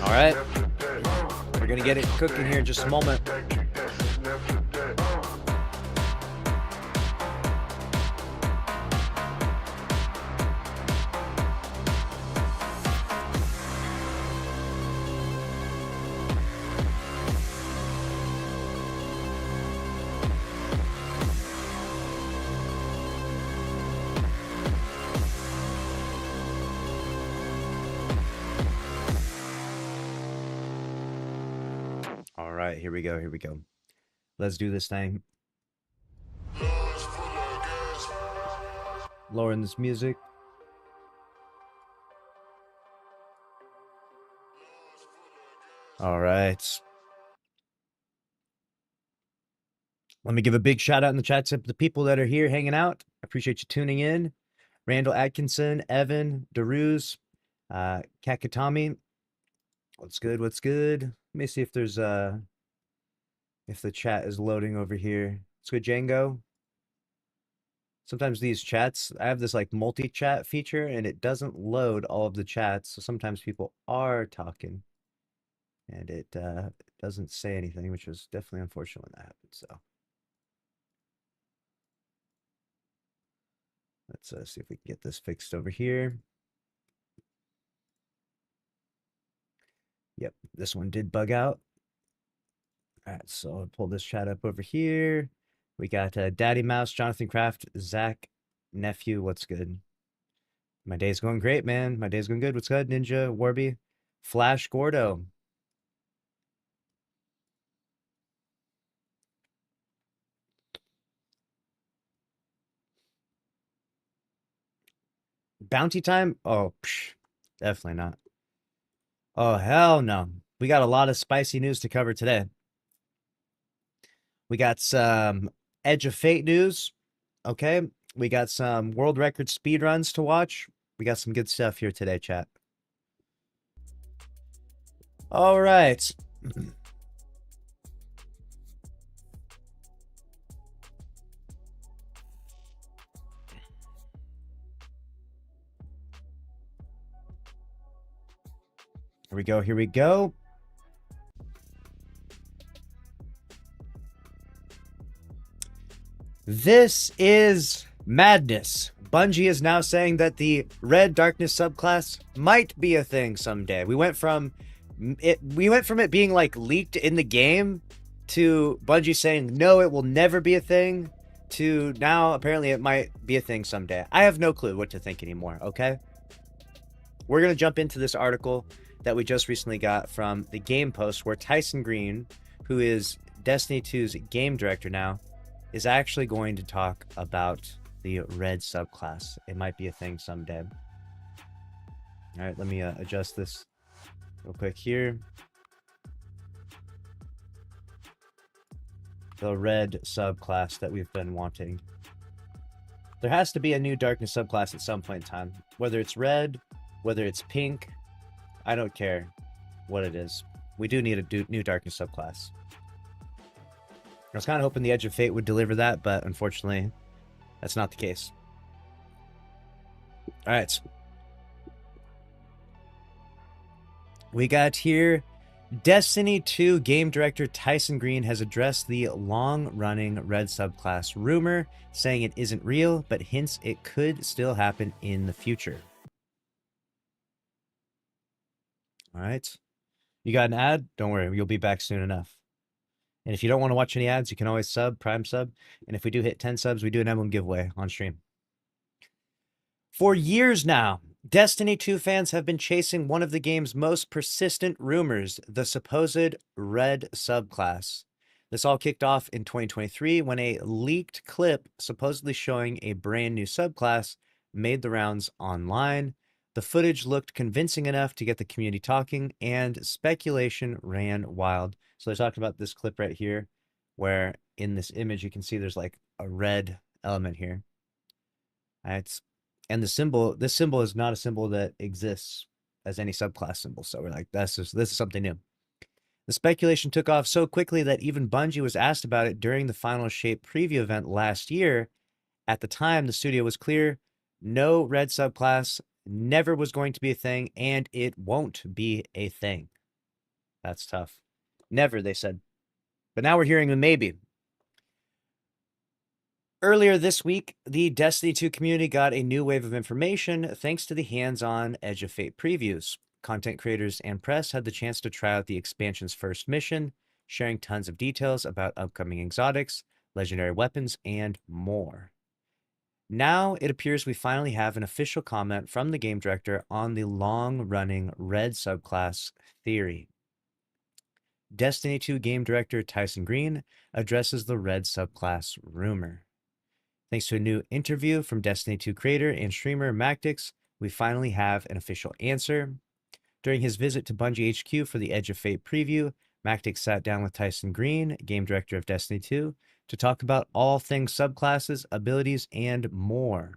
All right, we're gonna get it cooking here in just a moment. All right, here we go. Here we go. Let's do this thing. Lowering this music. All right. Let me give a big shout out in the chat to the people that are here hanging out. I appreciate you tuning in. Randall Atkinson, Evan, Daruz, Kakatami. What's good? What's good? Let me see if there's if the chat is loading over here. It's good, Django. Sometimes these chats, I have this like multi-chat feature and it doesn't load all of the chats. So sometimes people are talking and it doesn't say anything, which is definitely unfortunate when that happens. So let's see if we can get this fixed over here. Yep, this one did bug out. All right, so I'll pull this chat up over here. We got Daddy Mouse, Jonathan Kraft, Zach, Nephew. What's good? My day's going great, man. My day's going good. What's good, Ninja, Warby, Flash, Gordo. Bounty time? Oh, definitely not. Oh, hell no. We got a lot of spicy news to cover today. We got some Edge of Fate news. Okay. We got some world record speed runs to watch. We got some good stuff here today, chat. All right. Here we go. Here we go. This is madness. Bungie is now saying that the Red Darkness subclass might be a thing someday. We went from it being like leaked in the game to Bungie saying no, it will never be a thing, to now apparently it might be a thing someday. I have no clue what to think anymore, okay? We're going to jump into this article that we just recently got from the Game Post, where Tyson Green, who is Destiny 2's game director now, is actually going to talk about the red subclass. It might be a thing someday. All right, let me adjust this real quick here. The red subclass that we've been wanting. There has to be a new darkness subclass at some point in time, whether it's red, whether it's pink, I don't care what it is. We do need a new darkness subclass. I was kind of hoping the Edge of Fate would deliver that, but unfortunately, that's not the case. All right. We got here Destiny 2 game director Tyson Green has addressed the long-running red subclass rumor, saying it isn't real, but hints it could still happen in the future. All right. You got an ad? Don't worry, you'll be back soon enough. And if you don't want to watch any ads, you can always Prime sub. And if we do hit 10 subs, we do an emblem giveaway on stream. For years now, Destiny 2 fans have been chasing one of the game's most persistent rumors, the supposed red subclass. This all kicked off in 2023 when a leaked clip supposedly showing a brand new subclass made the rounds online. The footage looked convincing enough to get the community talking, and speculation ran wild. So they're talking about this clip right here, where in this image you can see there's like a red element here. And the symbol, this symbol is not a symbol that exists as any subclass symbol. So we're like, this is something new. The speculation took off so quickly that even Bungie was asked about it during the Final Shape preview event last year. At the time, the studio was clear, no red subclass never was going to be a thing, and it won't be a thing. That's tough. Never, they said. But now we're hearing a maybe. Earlier this week, the Destiny 2 community got a new wave of information thanks to the hands-on Edge of Fate previews. Content creators and press had the chance to try out the expansion's first mission, sharing tons of details about upcoming exotics, legendary weapons, and more. Now it appears we finally have an official comment from the game director on the long-running red subclass theory. Destiny 2 game director Tyson Green addresses the red subclass rumor. Thanks to a new interview from Destiny 2 creator and streamer Mactix, we finally have an official answer. During his visit to Bungie HQ for the Edge of Fate preview, Mactix sat down with Tyson Green, game director of Destiny 2, to talk about all things subclasses, abilities, and more.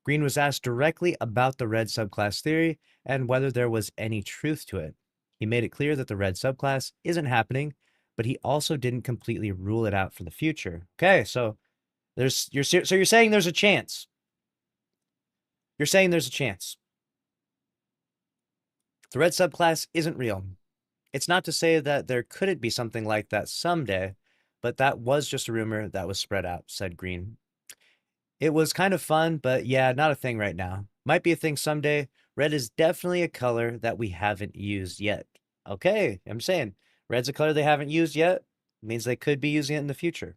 Green was asked directly about the red subclass theory and whether there was any truth to it. He made it clear that the red subclass isn't happening, but he also didn't completely rule it out for the future. Okay, so you're saying there's a chance. You're saying there's a chance. The red subclass isn't real. It's not to say that there couldn't be something like that someday, but that was just a rumor that was spread out, said Green. It was kind of fun, but yeah, not a thing right now. Might be a thing someday. Red is definitely a color that we haven't used yet. Okay, I'm saying red's a color they haven't used yet. It means they could be using it in the future.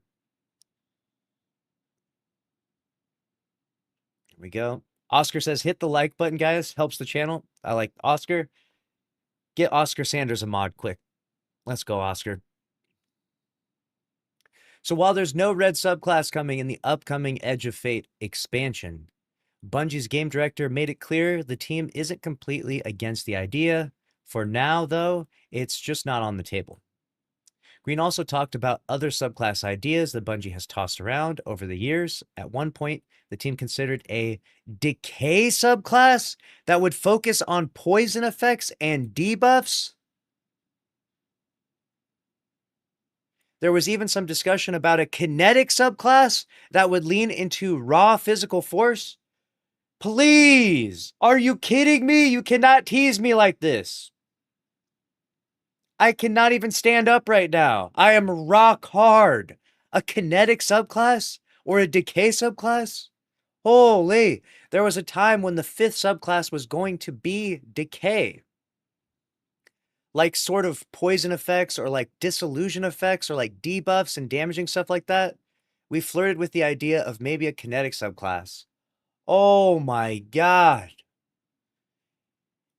Here we go. Oscar says, hit the like button, guys. Helps the channel. I like Oscar. Get Oscar Sanders a mod quick. Let's go, Oscar. So while there's no red subclass coming in the upcoming Edge of Fate expansion, Bungie's game director made it clear the team isn't completely against the idea. For now, though, it's just not on the table. Green also talked about other subclass ideas that Bungie has tossed around over the years. At one point, the team considered a decay subclass that would focus on poison effects and debuffs. There was even some discussion about a kinetic subclass that would lean into raw physical force. Please, are you kidding me? You cannot tease me like this. I cannot even stand up right now. I am rock hard. A kinetic subclass or a decay subclass? Holy, there was a time when the 5th subclass was going to be decay. Like sort of poison effects or like disillusion effects or like debuffs and damaging stuff like that. We flirted with the idea of maybe a kinetic subclass. Oh my God.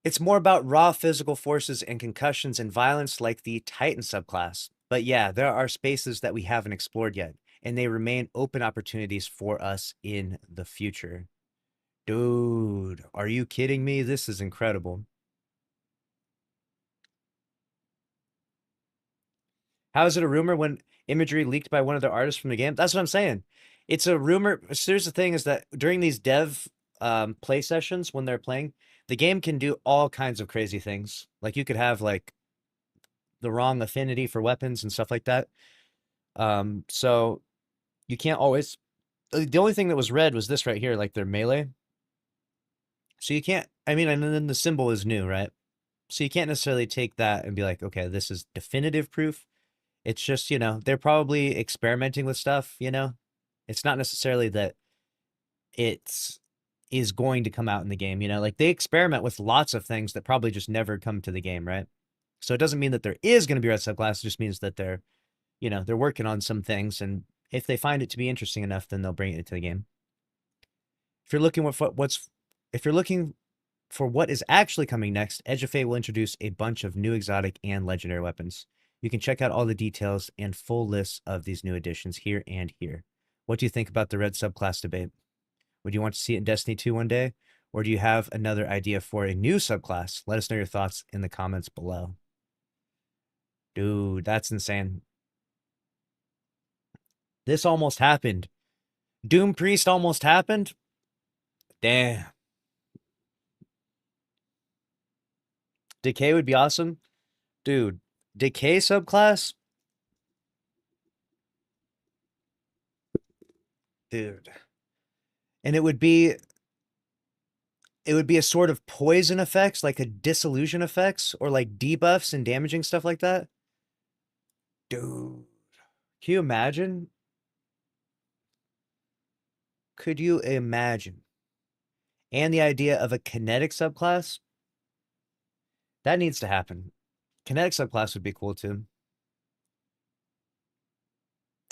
It's more about raw physical forces and concussions and violence like the Titan subclass. But yeah, there are spaces that we haven't explored yet, and they remain open opportunities for us in the future. Dude, are you kidding me? This is incredible. How is it a rumor when imagery leaked by one of the artists from the game? That's what I'm saying. It's a rumor. Here's the thing is that during these dev play sessions, when they're playing, The game can do all kinds of crazy things. Like you could have like the wrong affinity for weapons and stuff like that. So you can't always. The only thing that was red was this right here, like their melee. So you can't. I mean, and then the symbol is new, right? So you can't necessarily take that and be like, okay, this is definitive proof. It's just, they're probably experimenting with stuff, It's not necessarily that it's is going to come out in the game, Like they experiment with lots of things that probably just never come to the game, right? So it doesn't mean that there is going to be red subclass. It just means that they're working on some things, and if they find it to be interesting enough, then they'll bring it into the game. If you're looking if you're looking for what is actually coming next, Edge of Fate will introduce a bunch of new exotic and legendary weapons. You can check out all the details and full lists of these new additions here and here. What do you think about the red subclass debate? Would you want to see it in Destiny 2 one day? Or do you have another idea for a new subclass? Let us know your thoughts in the comments below. Dude, that's insane. This almost happened. Doom Priest almost happened? Damn. Decay would be awesome. Dude, Decay subclass? Dude. And it would be a sort of poison effects, like a dissolution effects, or like debuffs and damaging stuff like that. Dude. Can you imagine? Could you imagine? And the idea of a kinetic subclass? That needs to happen. Kinetic subclass would be cool too.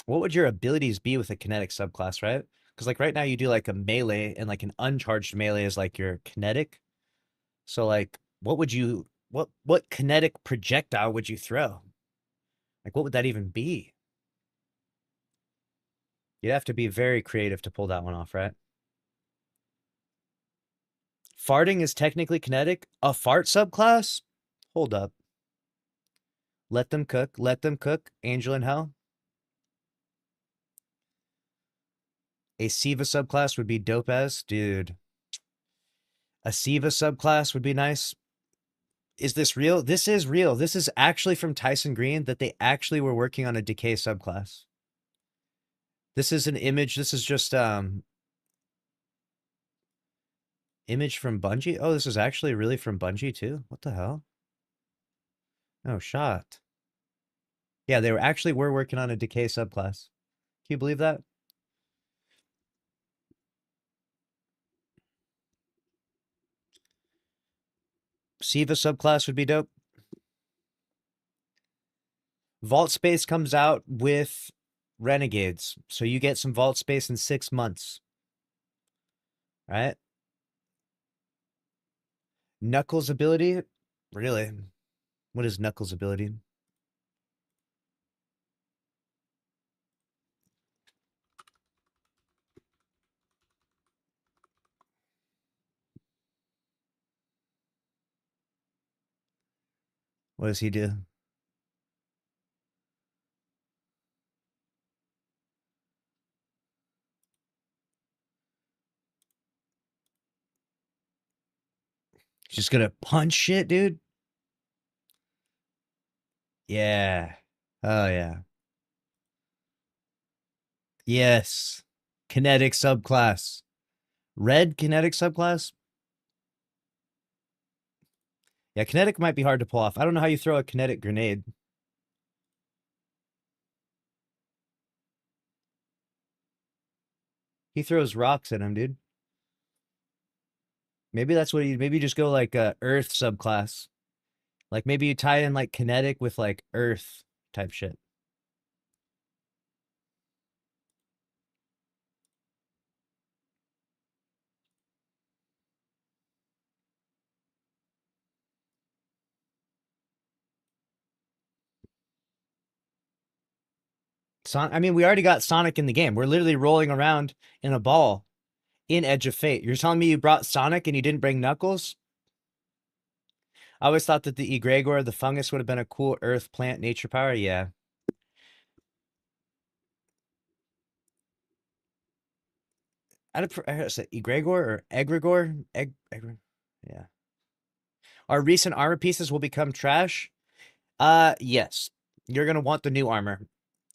What would your abilities be with a kinetic subclass, right? Because like right now you do like a melee, and like an uncharged melee is like your kinetic. So like what kinetic projectile would you throw? Like what would that even be? You'd have to be very creative to pull that one off, right? Farting is technically kinetic. A fart subclass? Hold up. Let them cook. Let them cook. Angel in Hell. A Siva subclass would be dope as. Dude. A Siva subclass would be nice. Is this real? This is real. This is actually from Tyson Green, that they actually were working on a Decay subclass. This is an image. This is just image from Bungie. Oh, this is actually really from Bungie too. What the hell? Oh, shot. Yeah, they were working on a Decay subclass. Can you believe that? Siva subclass would be dope. Vault space comes out with Renegades, so you get some vault space in 6 months. Right? Knuckles ability? Really? What is Knuckles ability? What does he do? Just gonna punch shit, dude? Yeah. Oh, yeah. Yes. Kinetic subclass. Red kinetic subclass? Yeah, kinetic might be hard to pull off. I don't know how you throw a kinetic grenade. He throws rocks at him, dude. Maybe that's what maybe you just go like earth subclass. Like maybe you tie in like kinetic with like earth type shit. I mean, we already got Sonic in the game. We're literally rolling around in a ball in Edge of Fate. You're telling me you brought Sonic and you didn't bring Knuckles? I always thought that the egregore, the fungus, would have been a cool earth plant nature power. Yeah. I say egregore or egregore? Yeah. Our recent armor pieces will become trash. Yes. You're gonna want the new armor.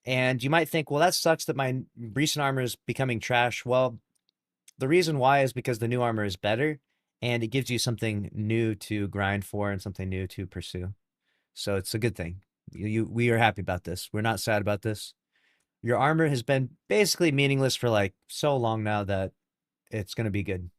And you might think, well, that sucks that my recent armor is becoming trash. Well, the reason why is because the new armor is better and it gives you something new to grind for and something new to pursue. So it's a good thing. We are happy about this. We're not sad about this. Your armor has been basically meaningless for like so long now that it's going to be good.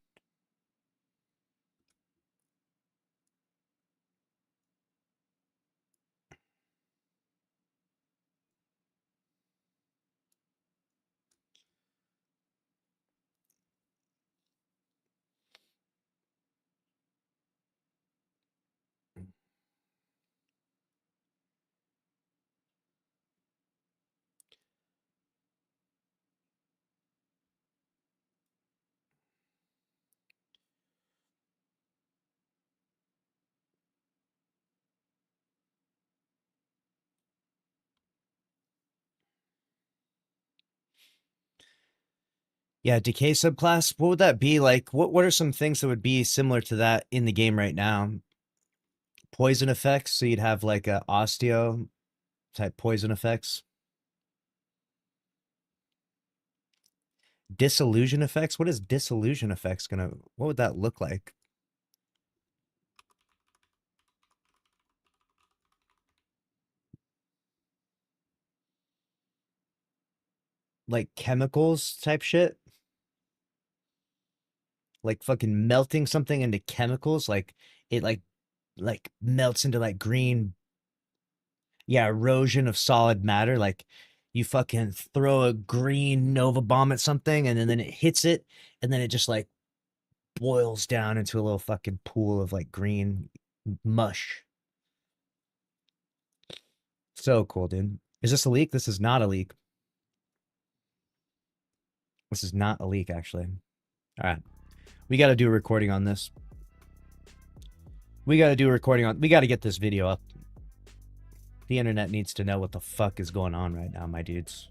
Yeah, decay subclass. What would that be like? What are some things that would be similar to that in the game right now? Poison effects. So you'd have like a osteo type poison effects. Disillusion effects. What is disillusion effects gonna? What would that look like? Like chemicals type shit? Like fucking melting something into chemicals? Like it like melts into like green, yeah, erosion of solid matter. Like you fucking throw a green nova bomb at something and then it hits it and then it just like boils down into a little fucking pool of like green mush. So cool, dude. Is this a leak? This is not a leak. This is not a leak, actually. All right. We got to do a recording on this. We got to do a recording on... We got to get this video up. The internet needs to know what the fuck is going on right now, my dudes.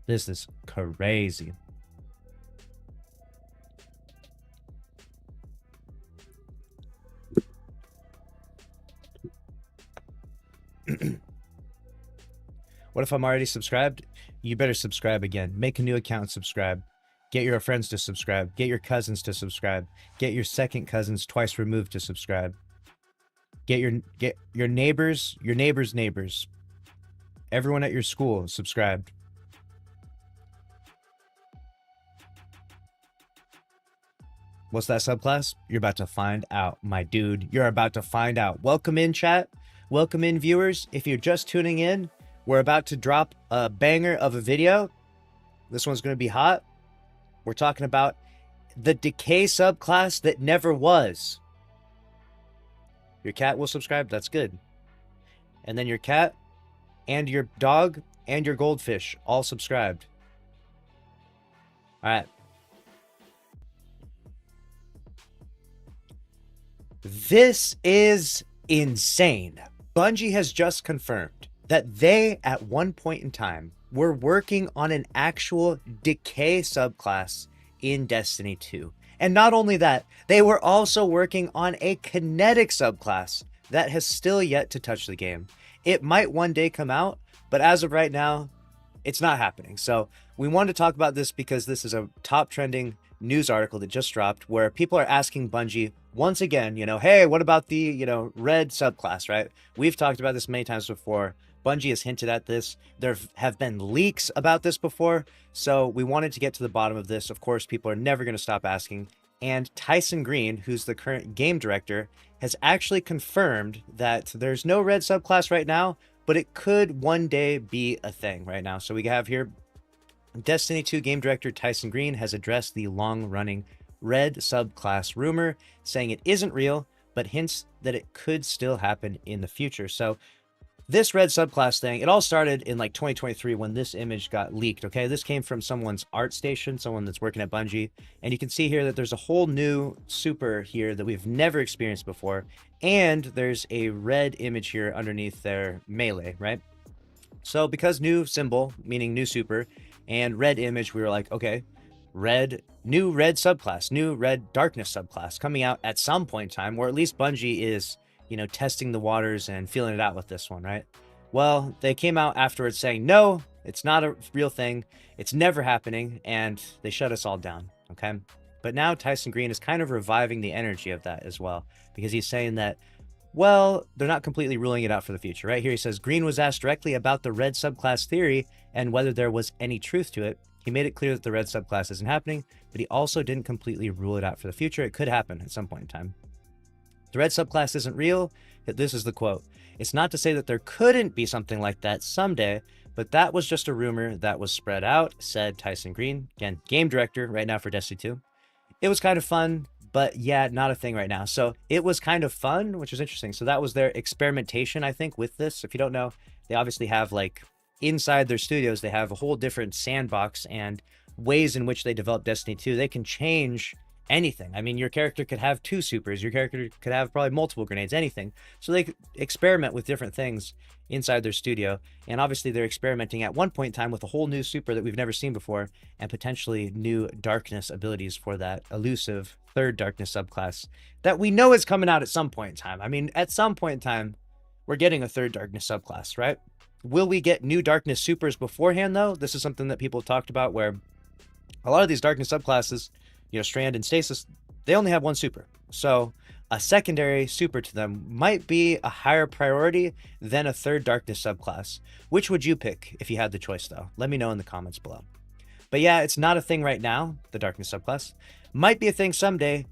This is crazy. What if I'm already subscribed? You better subscribe again. Make a new account and subscribe. Get your friends to subscribe. Get your cousins to subscribe. Get your second cousins twice removed to subscribe. Get your neighbors, neighbors. Everyone at your school subscribed. What's that subclass? You're about to find out, my dude. You're about to find out. Welcome in, chat. Welcome in, viewers. If you're just tuning in, we're about to drop a banger of a video. This one's going to be hot. We're talking about the decay subclass that never was. Your cat will subscribe. That's good. And then your cat and your dog and your goldfish all subscribed. All right. This is insane. Bungie has just confirmed that they, at one point in time, were working on an actual decay subclass in Destiny 2. And not only that, they were also working on a kinetic subclass that has still yet to touch the game. It might one day come out, but as of right now, it's not happening. So we wanted to talk about this because this is a top trending news article that just dropped where people are asking Bungie once again, hey, what about the, red subclass, right? We've talked about this many times before. Bungie has hinted at this. There have been leaks about this before. So we wanted to get to the bottom of this. Of course, people are never going to stop asking. And Tyson Green, who's the current game director, has actually confirmed that there's no red subclass right now, but it could one day be a thing right now. So we have here Destiny 2 game director Tyson Green has addressed the long-running red subclass rumor, saying it isn't real, but hints that it could still happen in the future. So this red subclass thing, it all started in like 2023 when this image got leaked, okay? This came from someone's art station, someone that's working at Bungie, and you can see here that there's a whole new super here that we've never experienced before, and there's a red image here underneath their melee, right? So because new symbol, meaning new super, and red image, we were like, okay, new red subclass, new red darkness subclass coming out at some point in time, or at least Bungie is testing the waters and feeling it out with this one, right? Well, they came out afterwards saying, no, it's not a real thing. It's never happening. And they shut us all down. Okay. But now Tyson Green is kind of reviving the energy of that as well, because he's saying that, well, they're not completely ruling it out for the future. Right here, he says Green was asked directly about the red subclass theory and whether there was any truth to it. He made it clear that the red subclass isn't happening, but he also didn't completely rule it out for the future. It could happen at some point in time. The red subclass isn't real. This is the quote. It's not to say that there couldn't be something like that someday, but that was just a rumor that was spread out, said Tyson Green, again, game director right now for Destiny 2. It was kind of fun, but yeah, not a thing right now. So it was kind of fun, which is interesting. So that was their experimentation, I think, with this. If you don't know, they obviously have like inside their studios, they have a whole different sandbox and ways in which they develop Destiny 2. They can change anything. I mean, your character could have 2 supers, your character could have probably multiple grenades, anything. So they could experiment with different things inside their studio. And obviously they're experimenting at one point in time with a whole new super that we've never seen before, and potentially new darkness abilities for that elusive third darkness subclass that we know is coming out at some point in time. I mean, at some point in time, we're getting a third darkness subclass, right? Will we get new darkness supers beforehand though? This is something that people have talked about, where a lot of these darkness subclasses, Strand and Stasis, they only have 1 super. So a secondary super to them might be a higher priority than a third darkness subclass. Which would you pick if you had the choice though? Let me know in the comments below. But yeah, it's not a thing right now, the darkness subclass. Might be a thing someday.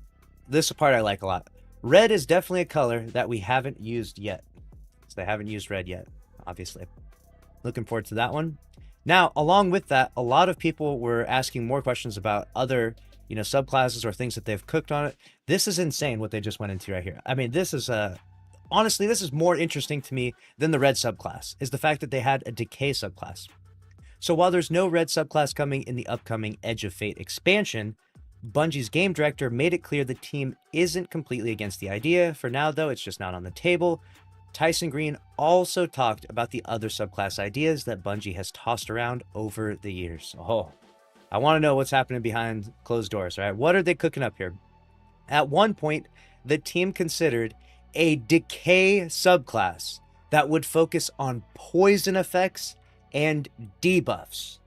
This part I like a lot. Red is definitely a color that we haven't used yet. So they haven't used red yet, obviously. Looking forward to that one. Now, along with that, a lot of people were asking more questions about other subclasses or things that they've cooked on it. This is insane what they just went into right here. I mean, this is honestly, this is more interesting to me than the red subclass, is the fact that they had a decay subclass. So while there's no red subclass coming in the upcoming Edge of Fate expansion, Bungie's game director made it clear the team isn't completely against the idea. For now, though, it's just not on the table. Tyson Green also talked about the other subclass ideas that Bungie has tossed around over the years. Oh, I want to know what's happening behind closed doors, right? What are they cooking up here? At one point, the team considered a decay subclass that would focus on poison effects and debuffs.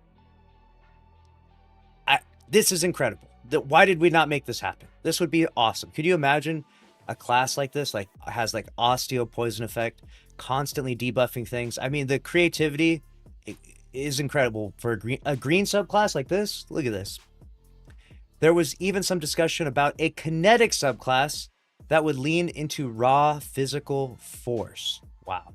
This is incredible. Why did we not make this happen? This would be awesome. Could you imagine a class like this, like has like osteo poison effect, constantly debuffing things? I mean, the creativity is incredible for a green subclass like this. Look at this. There was even some discussion about a kinetic subclass that would lean into raw physical force. Wow,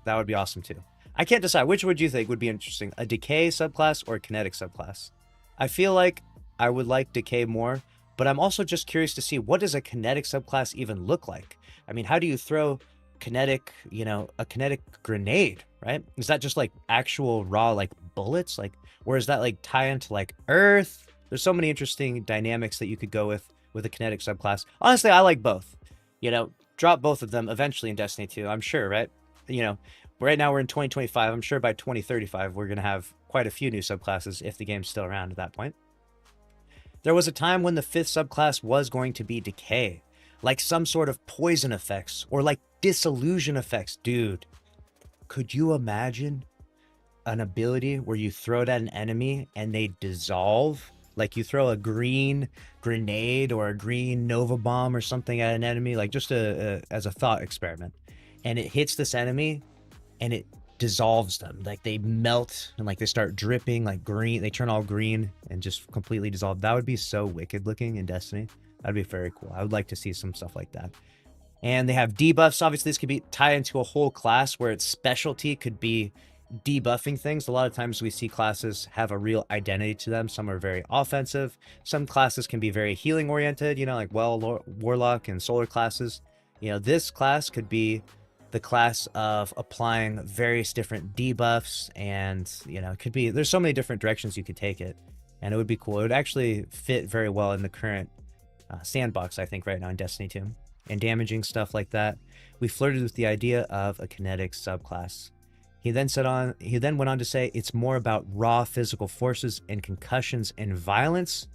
that would be awesome too. I can't decide. Which would you think would be interesting, a decay subclass or a kinetic subclass? I feel like I would like decay more, but I'm also just curious to see, what does a kinetic subclass even look like? I mean, how do you throw kinetic, a kinetic grenade, right? Is that just like actual raw like bullets, like, or is that like tie into like earth? There's so many interesting dynamics that you could go with a kinetic subclass. Honestly, I like both. Drop both of them eventually in Destiny 2, I'm sure, right? Right now we're in 2025. I'm sure by 2035 we're gonna have quite a few new subclasses if the game's still around at that point. There was a time when the 5th subclass was going to be decay, like some sort of poison effects or like disillusion effects. Dude, could you imagine an ability where you throw it at an enemy and they dissolve? Like you throw a green grenade or a green Nova bomb or something at an enemy, like just as a thought experiment, and it hits this enemy and it dissolves them, like they melt and like they start dripping like green, they turn all green and just completely dissolve. That would be so wicked looking in Destiny. That'd be very cool. I would like to see some stuff like that. And they have debuffs. Obviously this could be tied into a whole class where its specialty could be debuffing things. A lot of times we see classes have a real identity to them. Some are very offensive, some classes can be very healing oriented, like Warlock and Solar classes. This class could be the class of applying various different debuffs, and it could be, there's so many different directions you could take it, and it would be cool. It would actually fit very well in the current sandbox, I think, right now in Destiny 2, and damaging stuff like that. We flirted with the idea of a kinetic subclass. He then went on to say it's more about raw physical forces and concussions and violence,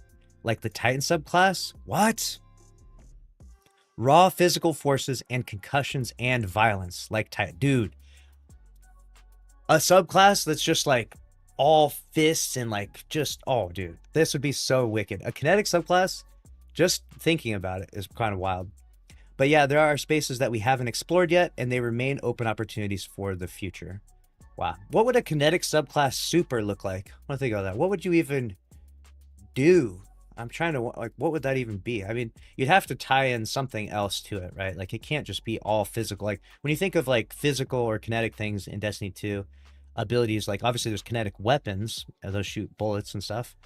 like the Titan subclass. What? Raw physical forces and concussions and violence. Like, dude, a subclass that's just like all fists and like just, oh, dude, this would be so wicked. A kinetic subclass, just thinking about it is kind of wild. But yeah, there are spaces that we haven't explored yet, and they remain open opportunities for the future. Wow. What would a kinetic subclass super look like? I want to think about that. What would you even do? I'm trying to, like, what would that even be? I mean, you'd have to tie in something else to it, right? Like, it can't just be all physical. Like, when you think of like physical or kinetic things in Destiny 2, abilities, like obviously there's kinetic weapons, those shoot bullets and stuff,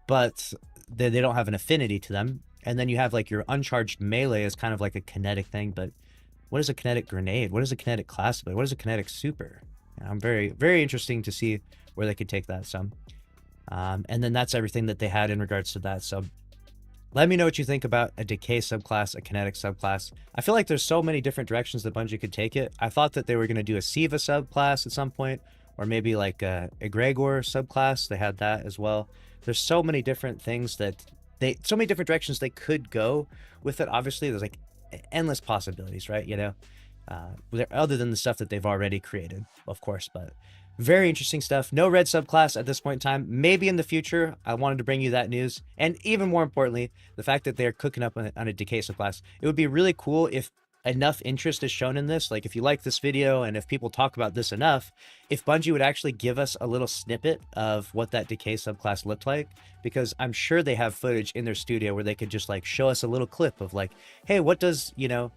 but they don't have an affinity to them. And then you have like your uncharged melee is kind of like a kinetic thing, but what is a kinetic grenade? What is a kinetic class ability? What is a kinetic super? I'm very interesting to see where they could take that. So and then that's everything that they had in regards to that. So let me know what you think about a decay subclass, a kinetic subclass. I feel like there's so many different directions that Bungie could take it. I thought that they were going to do a Siva subclass at some point, or maybe like a Egregor subclass. They had that as well. There's so many different things that so many different directions they could go with it. Obviously, there's like endless possibilities, right? You know, other than the stuff that they've already created, of course, but very interesting stuff. No red subclass at this point in time. Maybe in the future. I wanted to bring you that news. And even more importantly, the fact that they're cooking up on a decay subclass. It would be really cool if enough interest is shown in this. Like if you like this video and if people talk about this enough, if Bungie would actually give us a little snippet of what that decay subclass looked like, because I'm sure they have footage in their studio where they could just like show us a little clip of like, hey, what does, you know,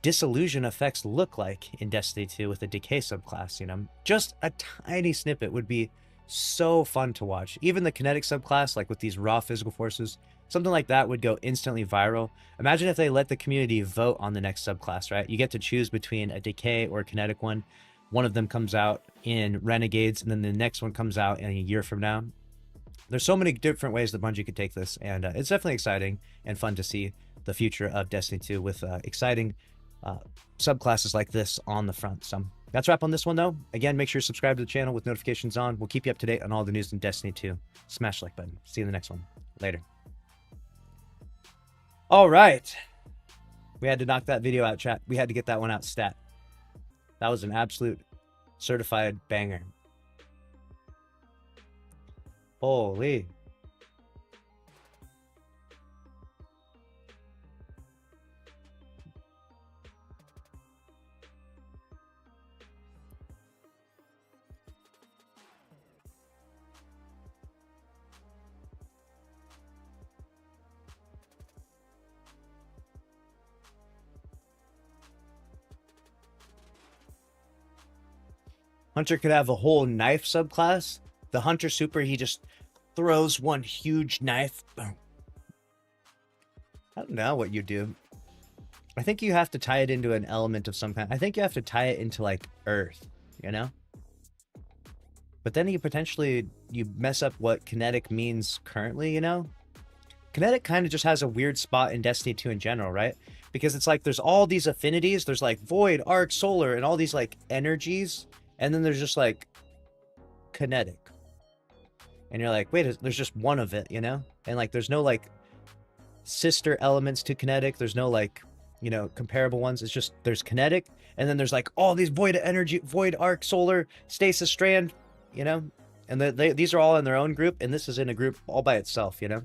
disillusion effects look like in Destiny 2 with a decay subclass? You know, just a tiny snippet would be so fun to watch. Even the kinetic subclass, like with these raw physical forces, something like that would go instantly viral. Imagine if they let the community vote on the next subclass, right? You get to choose between a decay or a kinetic one. One of them comes out in Renegades, and then the next one comes out in a year from now. There's so many different ways that Bungie could take this, and it's definitely exciting and fun to see the future of Destiny 2 with exciting subclasses like this on the front. So that's a wrap on this one, though. Again, make sure you subscribe to the channel with notifications on. We'll keep you up to date on all the news in Destiny 2. Smash the like button. See you in the next one. Later. All right. We had to knock that video out, chat. We had to get that one out stat. That was an absolute certified banger. Holy. Hunter could have a whole knife subclass. The Hunter super, he just throws one huge knife. Boom. I don't know what you do. I think you have to tie it into an element of some kind. I think you have to tie it into like earth, you know? But then you potentially, you mess up what kinetic means currently, you know? Kinetic kind of just has a weird spot in Destiny 2 in general, right? Because it's like there's all these affinities. There's like void, arc, solar, and all these like energies. And then there's just like kinetic. And you're like, wait, there's just one of it, you know? And like there's no like sister elements to kinetic. There's no like, you know, comparable ones. It's just there's kinetic, and then there's like all these void energy, void, arc, solar, stasis, strand, you know? And these are all in their own group, and this is in a group all by itself, you know?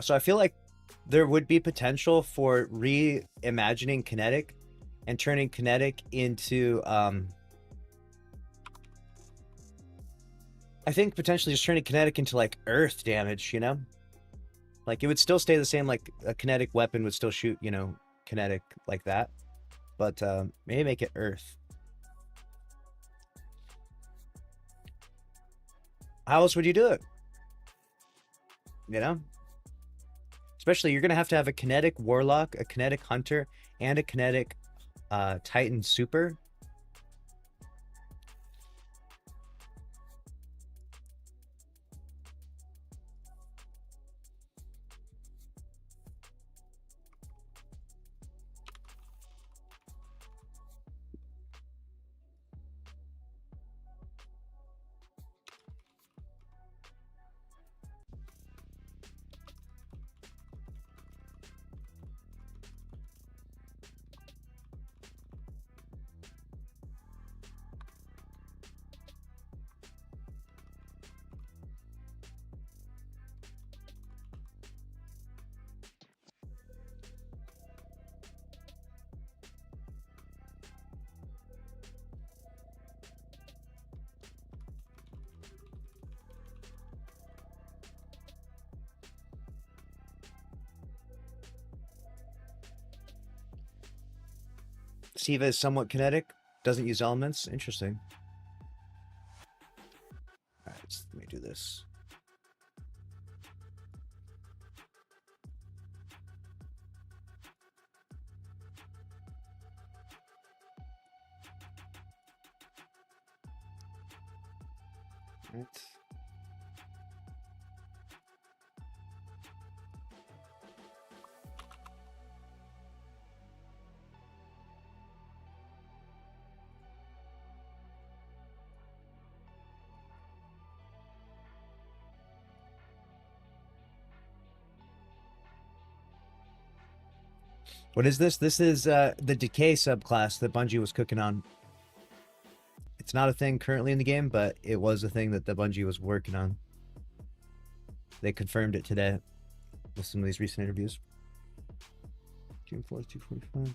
So I feel like there would be potential for reimagining kinetic and turning kinetic into I think potentially just turning kinetic into like earth damage, you know? Like it would still stay the same, like a kinetic weapon would still shoot, you know, kinetic like that. But maybe make it earth. How else would you do it? You know? Especially, you're going to have a kinetic warlock, a kinetic hunter, and a kinetic titan super. Siva is somewhat kinetic. Doesn't use elements. Interesting. Alright, let me do this. Right. What is this? This is the Decay subclass that Bungie was cooking on. It's not a thing currently in the game, but it was a thing that the Bungie was working on. They confirmed it today with some of these recent interviews. June 4th, 245.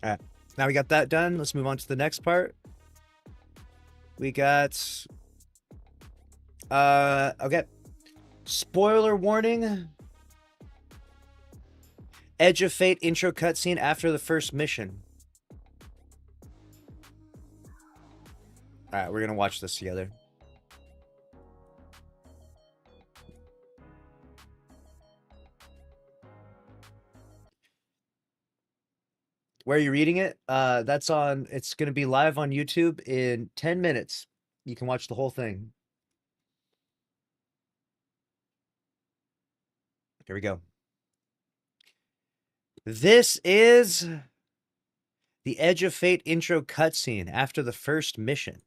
All right, now we got that done. Let's move on to the next part. We got, okay. Spoiler warning. Edge of Fate intro cutscene after the first mission. All right, we're gonna watch this together. Where are you reading it? That's on, it's going to be live on YouTube in 10 minutes. You can watch the whole thing. Here we go. This is the Edge of Fate intro cutscene after the first mission.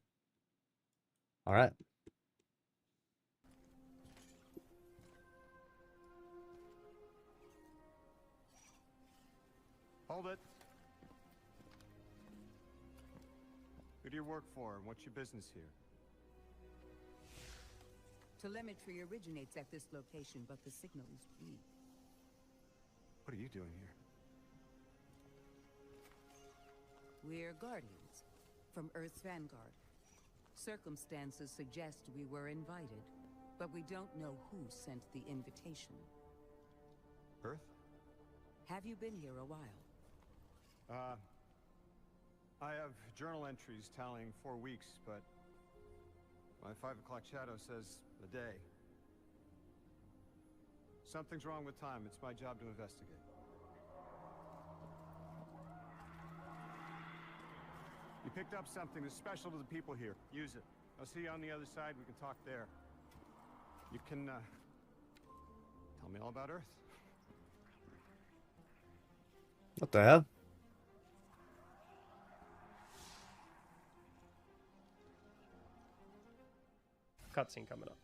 All right. Hold it. Who do you work for, and what's your business here? Telemetry originates at this location, but the signal is weak. What are you doing here? We're Guardians, from Earth's vanguard. Circumstances suggest we were invited, but we don't know who sent the invitation. Earth? Have you been here a while? I have journal entries tallying 4 weeks, but my 5 o'clock shadow says a day. Something's wrong with time. It's my job to investigate. You picked up something that's special to the people here. Use it. I'll see you on the other side. We can talk there. You can, tell me all about Earth. What the hell? Cutscene coming up.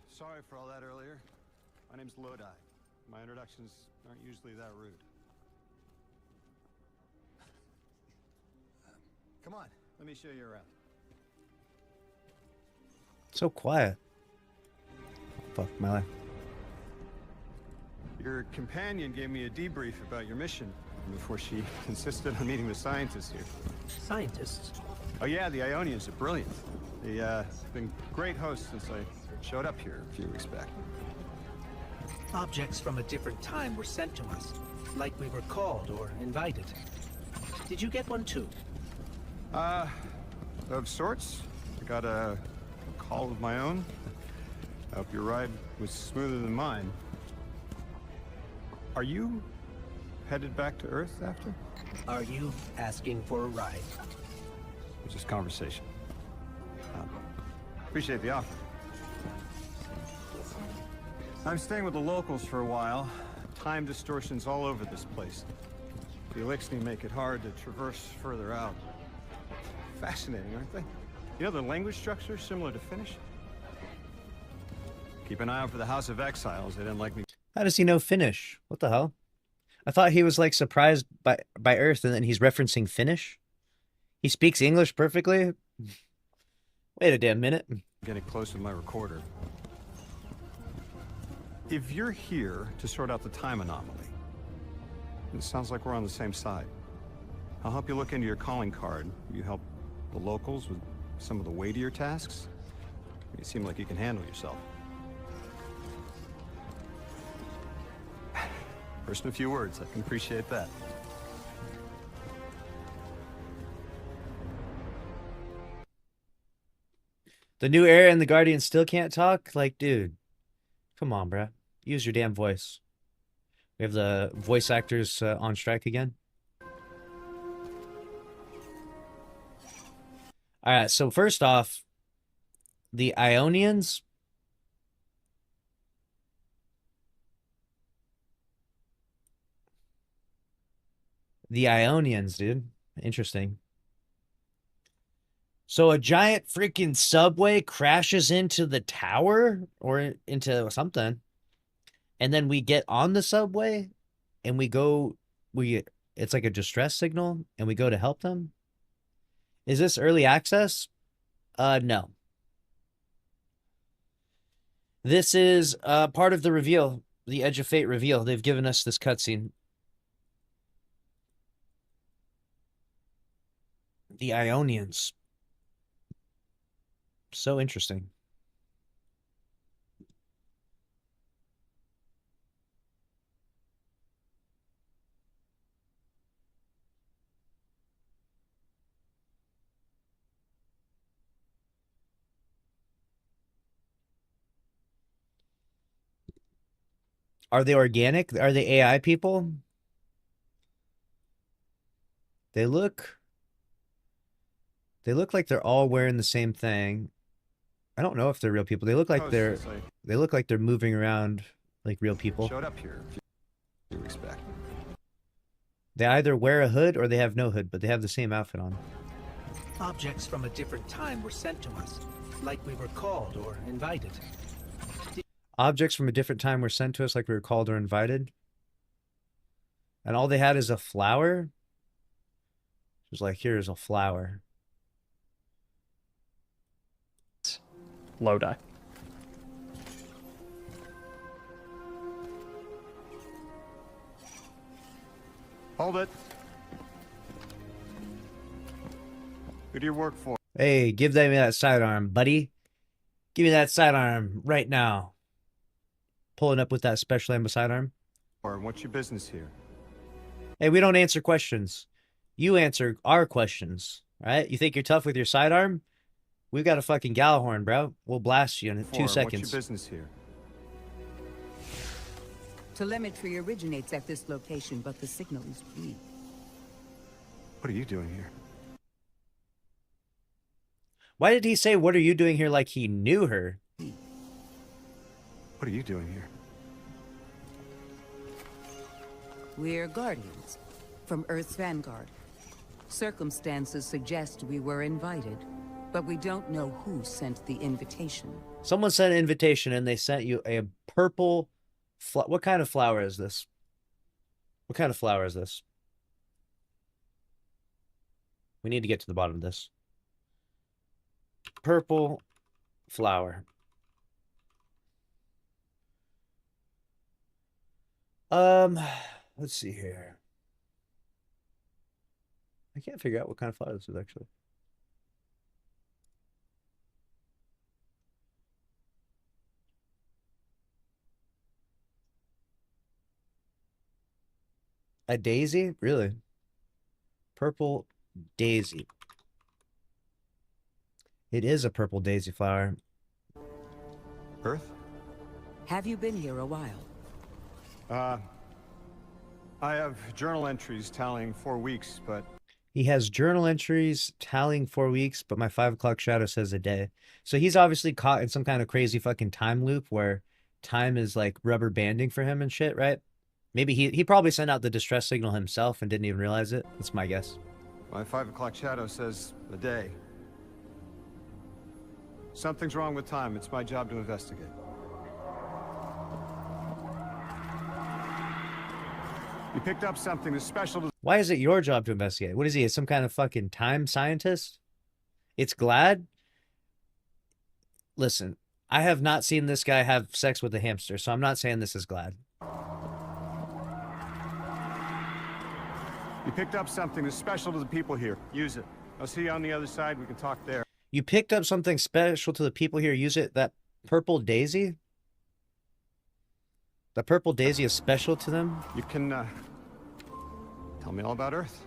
Sorry for all that earlier. My name's Lodi. My introductions aren't usually that rude. Come on, let me show you around. So quiet. Fuck my life. Your companion gave me a debrief about your mission before she insisted on meeting the scientists here. Scientists? Oh yeah, the Ionians are brilliant. They've been great hosts since I showed up here a few weeks back. Objects from a different time were sent to us, like we were called or invited. Did you get one too? Of sorts. I got a call of my own. I hope your ride was smoother than mine. Are you headed back to Earth after? Are you asking for a ride? It's just conversation. Appreciate the offer. I'm staying with the locals for a while. Time distortions all over this place. The Elixni make it hard to traverse further out. Fascinating, aren't they? You know, the language structure is similar to Finnish. Keep an eye out for the House of Exiles. They didn't like me. How does he know Finnish? What the hell? I thought he was like surprised by Earth and then he's referencing Finnish. He speaks English perfectly. Wait a damn minute. Getting close with my recorder. If you're here to sort out the time anomaly, it sounds like we're on the same side. I'll help you look into your calling card. You help the locals with some of the weightier tasks. You seem like you can handle yourself. First in a few words, I can appreciate that. The new era and the Guardian still can't talk? Like, dude, come on, bruh. Use your damn voice. We have the voice actors on strike again. All right, so first off, the Ionians. The Ionians, dude. Interesting. So a giant freaking subway crashes into the tower or into something. And then we get on the subway and it's like a distress signal and we go to help them. Is this early access? No. This is part of the reveal, the Edge of Fate reveal. They've given us this cutscene. The Ionians. So interesting. Are they organic? Are they AI people? They look like they're all wearing the same thing. I don't know if they're real people. They look like they're moving around like real people. Showed up here. You expect. They either wear a hood or they have no hood, but they have the same outfit on. Objects from a different time were sent to us, like we were called or invited. Objects from a different time were sent to us like we were called or invited. And all they had is a flower. It was like, here's a flower. Low die. Hold it. Who do you work for? Hey, give them that sidearm, buddy. Give me that sidearm right now. Pulling up with that special ammo sidearm. Or what's your business here? Hey, we don't answer questions. You answer our questions. All right? You think you're tough with your sidearm? We've got a fucking Gallahorn, bro. We'll blast you in 2 seconds. What's your business here? Telemetry originates at this location, but the signal is weak. What are you doing here? Why did he say, what are you doing here, like he knew her? What are you doing here? We're Guardians from Earth's vanguard. Circumstances suggest we were invited, but we don't know who sent the invitation. Someone sent an invitation and they sent you a purple... What kind of flower is this? What kind of flower is this? We need to get to the bottom of this. Purple flower. Let's see here. I can't figure out what kind of flower this is actually. A daisy? Really? Purple daisy. It is a purple daisy flower. Earth? Have you been here a while? I have journal entries tallying 4 weeks, but He has journal entries tallying 4 weeks, but my 5 o'clock shadow says a day. So he's obviously caught in some kind of crazy fucking time loop where time is like rubber banding for him and shit, right? Maybe he probably sent out the distress signal himself and didn't even realize it. That's my guess. my 5 o'clock shadow says a day. Something's wrong with time. It's my job to investigate. You picked up something that's special to... Why is it your job to investigate? What is he, some kind of fucking time scientist? It's Glad? Listen, I have not seen this guy have sex with a hamster, so I'm not saying this is Glad. You picked up something that's special to the people here. Use it. I'll see you on the other side. We can talk there. You picked up something special to the people here. Use it. That purple daisy? The purple daisy is special to them? You can, tell me all about Earth.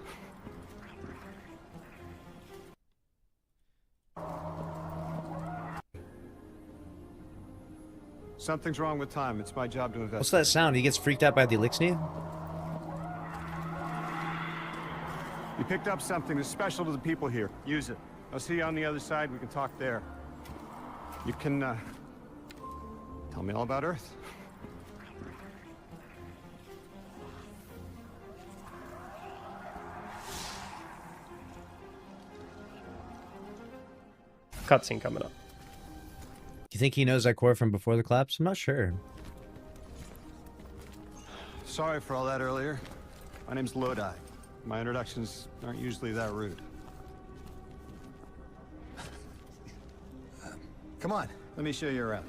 Something's wrong with time. It's my job to investigate. What's that sound? He gets freaked out by the elixir? You picked up something that's special to the people here. Use it. I'll see you on the other side. We can talk there. You can, tell me all about Earth. Cutscene coming up. Do you think he knows that core from before the collapse? I'm not sure. Sorry for all that earlier. My name's Lodi. My introductions aren't usually that rude. Come on, let me show you around.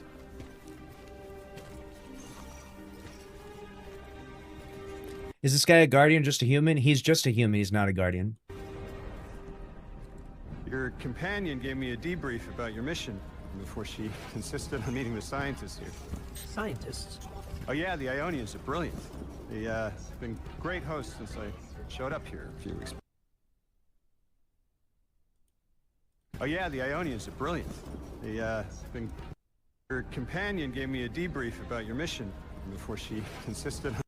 Is this guy a guardian, just a human? He's just a human. He's not a guardian. Your companion gave me a debrief about your mission before she insisted on meeting the scientists here. Scientists? Oh yeah, the Ionians are brilliant. They've been great hosts since I showed up here a few weeks back. Oh yeah, the Ionians are brilliant. They've been... Your companion gave me a debrief about your mission before she insisted on...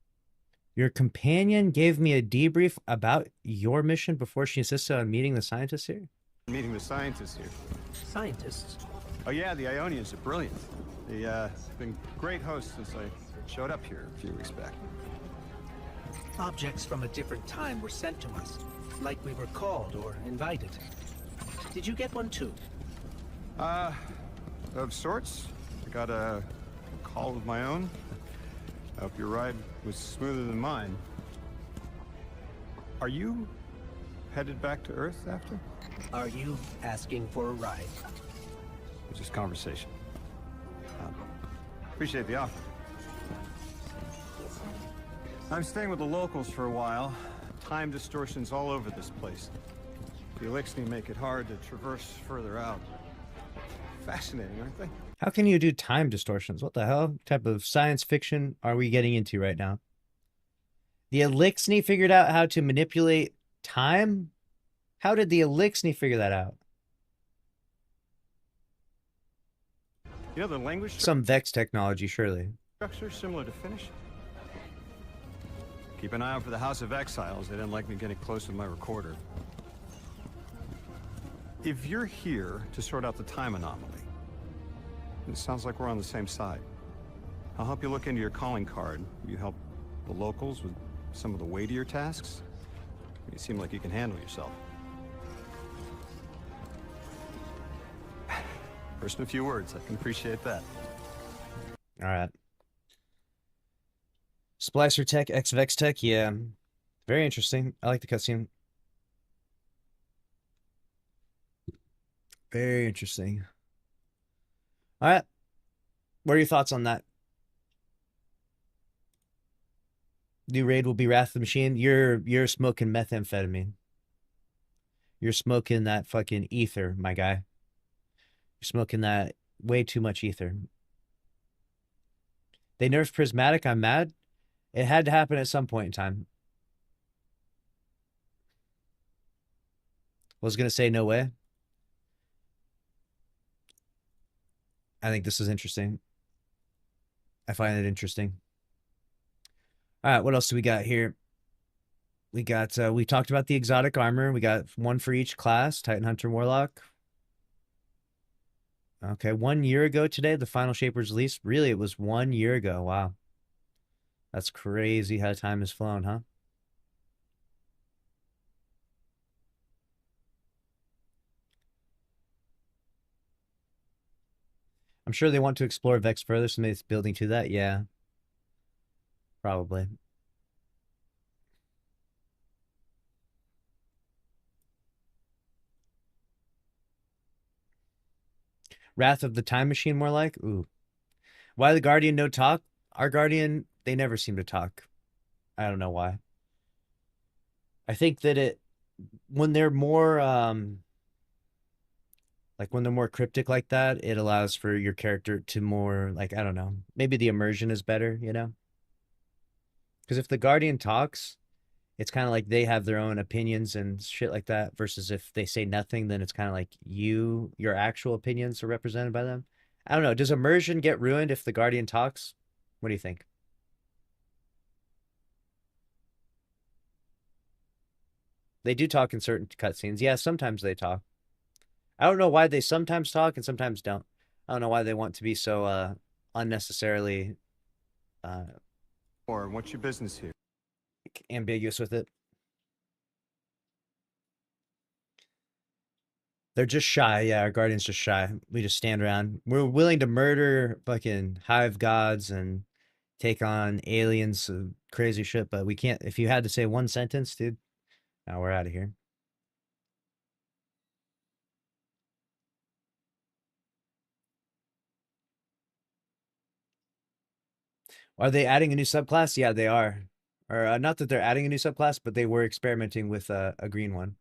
Your companion gave me a debrief about your mission before she insisted on meeting the scientists here? meeting the scientists here. Scientists? Oh yeah, the Ionians are brilliant. They've been great hosts since I showed up here a few weeks back. Objects from a different time were sent to us, like we were called or invited. Did you get one too? Of sorts. I got a call of my own. I hope your ride was smoother than mine. Are you headed back to Earth after? Are you asking for a ride? It's just conversation. Appreciate the offer. I'm staying with the locals for a while. Time distortions all over this place. The elixir make it hard to traverse further out. Fascinating, aren't they? How can you do time distortions? What the hell? What type of science fiction are we getting into right now? The elixir figured out how to manipulate time? How did the elixir figure that out? You know, the language Some Vex technology, surely. structure similar to Finnish. Keep an eye out for the House of Exiles. They didn't like me getting close with my recorder. If you're here to sort out the time anomaly, it sounds like we're on the same side. I'll help you look into your calling card. You help the locals with some of the weightier tasks. You seem like you can handle yourself. First in a few words, I can appreciate that. All right. Splicer Tech, X-Vex Tech, yeah. Very interesting. I like the cutscene. Very interesting. All right. What are your thoughts on that? New raid will be Wrath of the Machine. You're smoking methamphetamine. You're smoking that fucking ether, my guy. You're smoking that way too much ether. They nerfed Prismatic. I'm mad. It had to happen at some point in time. Was going to say no way. I think this is interesting. I find it interesting. All right, what else do we got here? We got we talked about the exotic armor. We got one for each class, Titan Hunter Warlock. Okay, 1 year ago today, the final shape was released. Really, it was 1 year ago. Wow. That's crazy how time has flown, huh? I'm sure they want to explore Vex further, so maybe it's building to that. Yeah, probably. Wrath of the Time Machine, more like. Ooh. Why the Guardian no talk? Our Guardian, they never seem to talk. I don't know why. I think that when they're more like when they're more cryptic like that, it allows for your character to more like, I don't know, maybe the immersion is better, you know? Because if the Guardian talks, it's kind of like they have their own opinions and shit like that, versus if they say nothing, then it's kind of like your actual opinions are represented by them. I don't know. Does immersion get ruined if the Guardian talks? What do you think? They do talk in certain cutscenes. Yeah, sometimes they talk. I don't know why they sometimes talk and sometimes don't. I don't know why they want to be so unnecessarily Or what's your business here? ambiguous with it. They're just shy. Yeah, our Guardian's just shy. We just stand around. We're willing to murder fucking hive gods and take on aliens, crazy shit, but we can't. If you had to say one sentence, dude, now we're out of here. Are they adding a new subclass? Yeah, they are. Or not that they're adding a new subclass, but they were experimenting with a green one.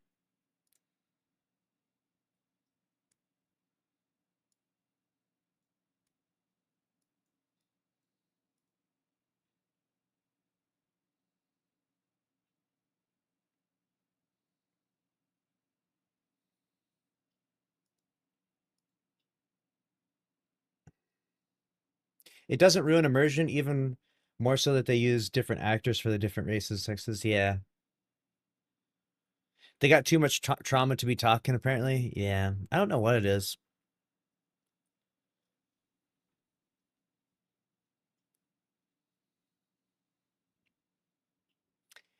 It doesn't ruin immersion, even more so that they use different actors for the different races, sexes. Yeah. They got too much trauma to be talking, apparently. Yeah. I don't know what it is.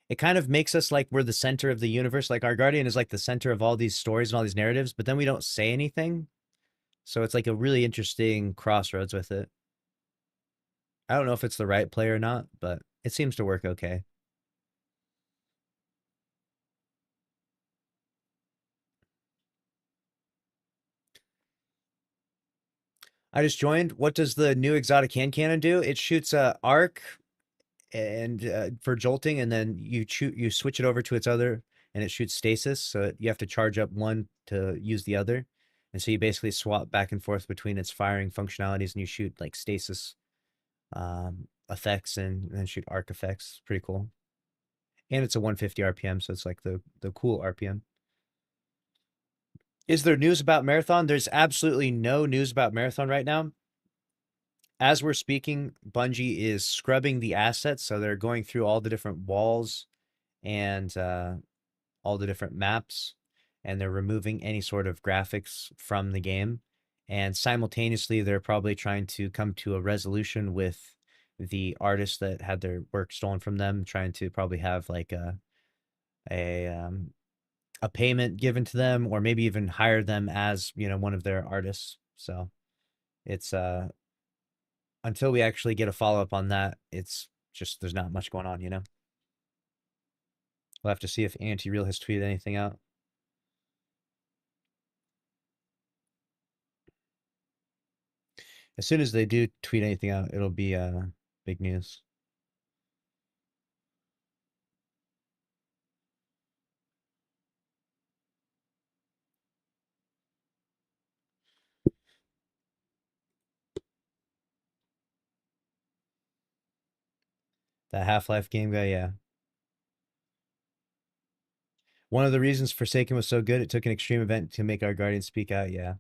It kind of makes us like we're the center of the universe. Like our Guardian is like the center of all these stories and all these narratives, but then we don't say anything. So it's like a really interesting crossroads with it. I don't know if it's the right play or not, but it seems to work okay. I just joined. What does the new exotic hand cannon do? It shoots a arc and for jolting, and then you switch it over to its other, and it shoots stasis. So you have to charge up one to use the other, and so you basically swap back and forth between its firing functionalities, and you shoot like stasis effects and then shoot arc effects. Pretty cool. And it's a 150 RPM, so it's like the cool RPM. Is there news about Marathon? There's absolutely no news about Marathon right now. As we're speaking, Bungie is scrubbing the assets, so they're going through all the different walls and all the different maps, and they're removing any sort of graphics from the game. And simultaneously, they're probably trying to come to a resolution with the artists that had their work stolen from them, trying to probably have like a a payment given to them, or maybe even hire them as, you know, one of their artists. So it's until we actually get a follow-up on that, it's just there's not much going on, you know. We'll have to see if Anti-Real has tweeted anything out. As soon as they do tweet anything out, it'll be big news. That Half-Life game guy, yeah. One of the reasons Forsaken was so good, it took an extreme event to make our Guardian speak out, yeah.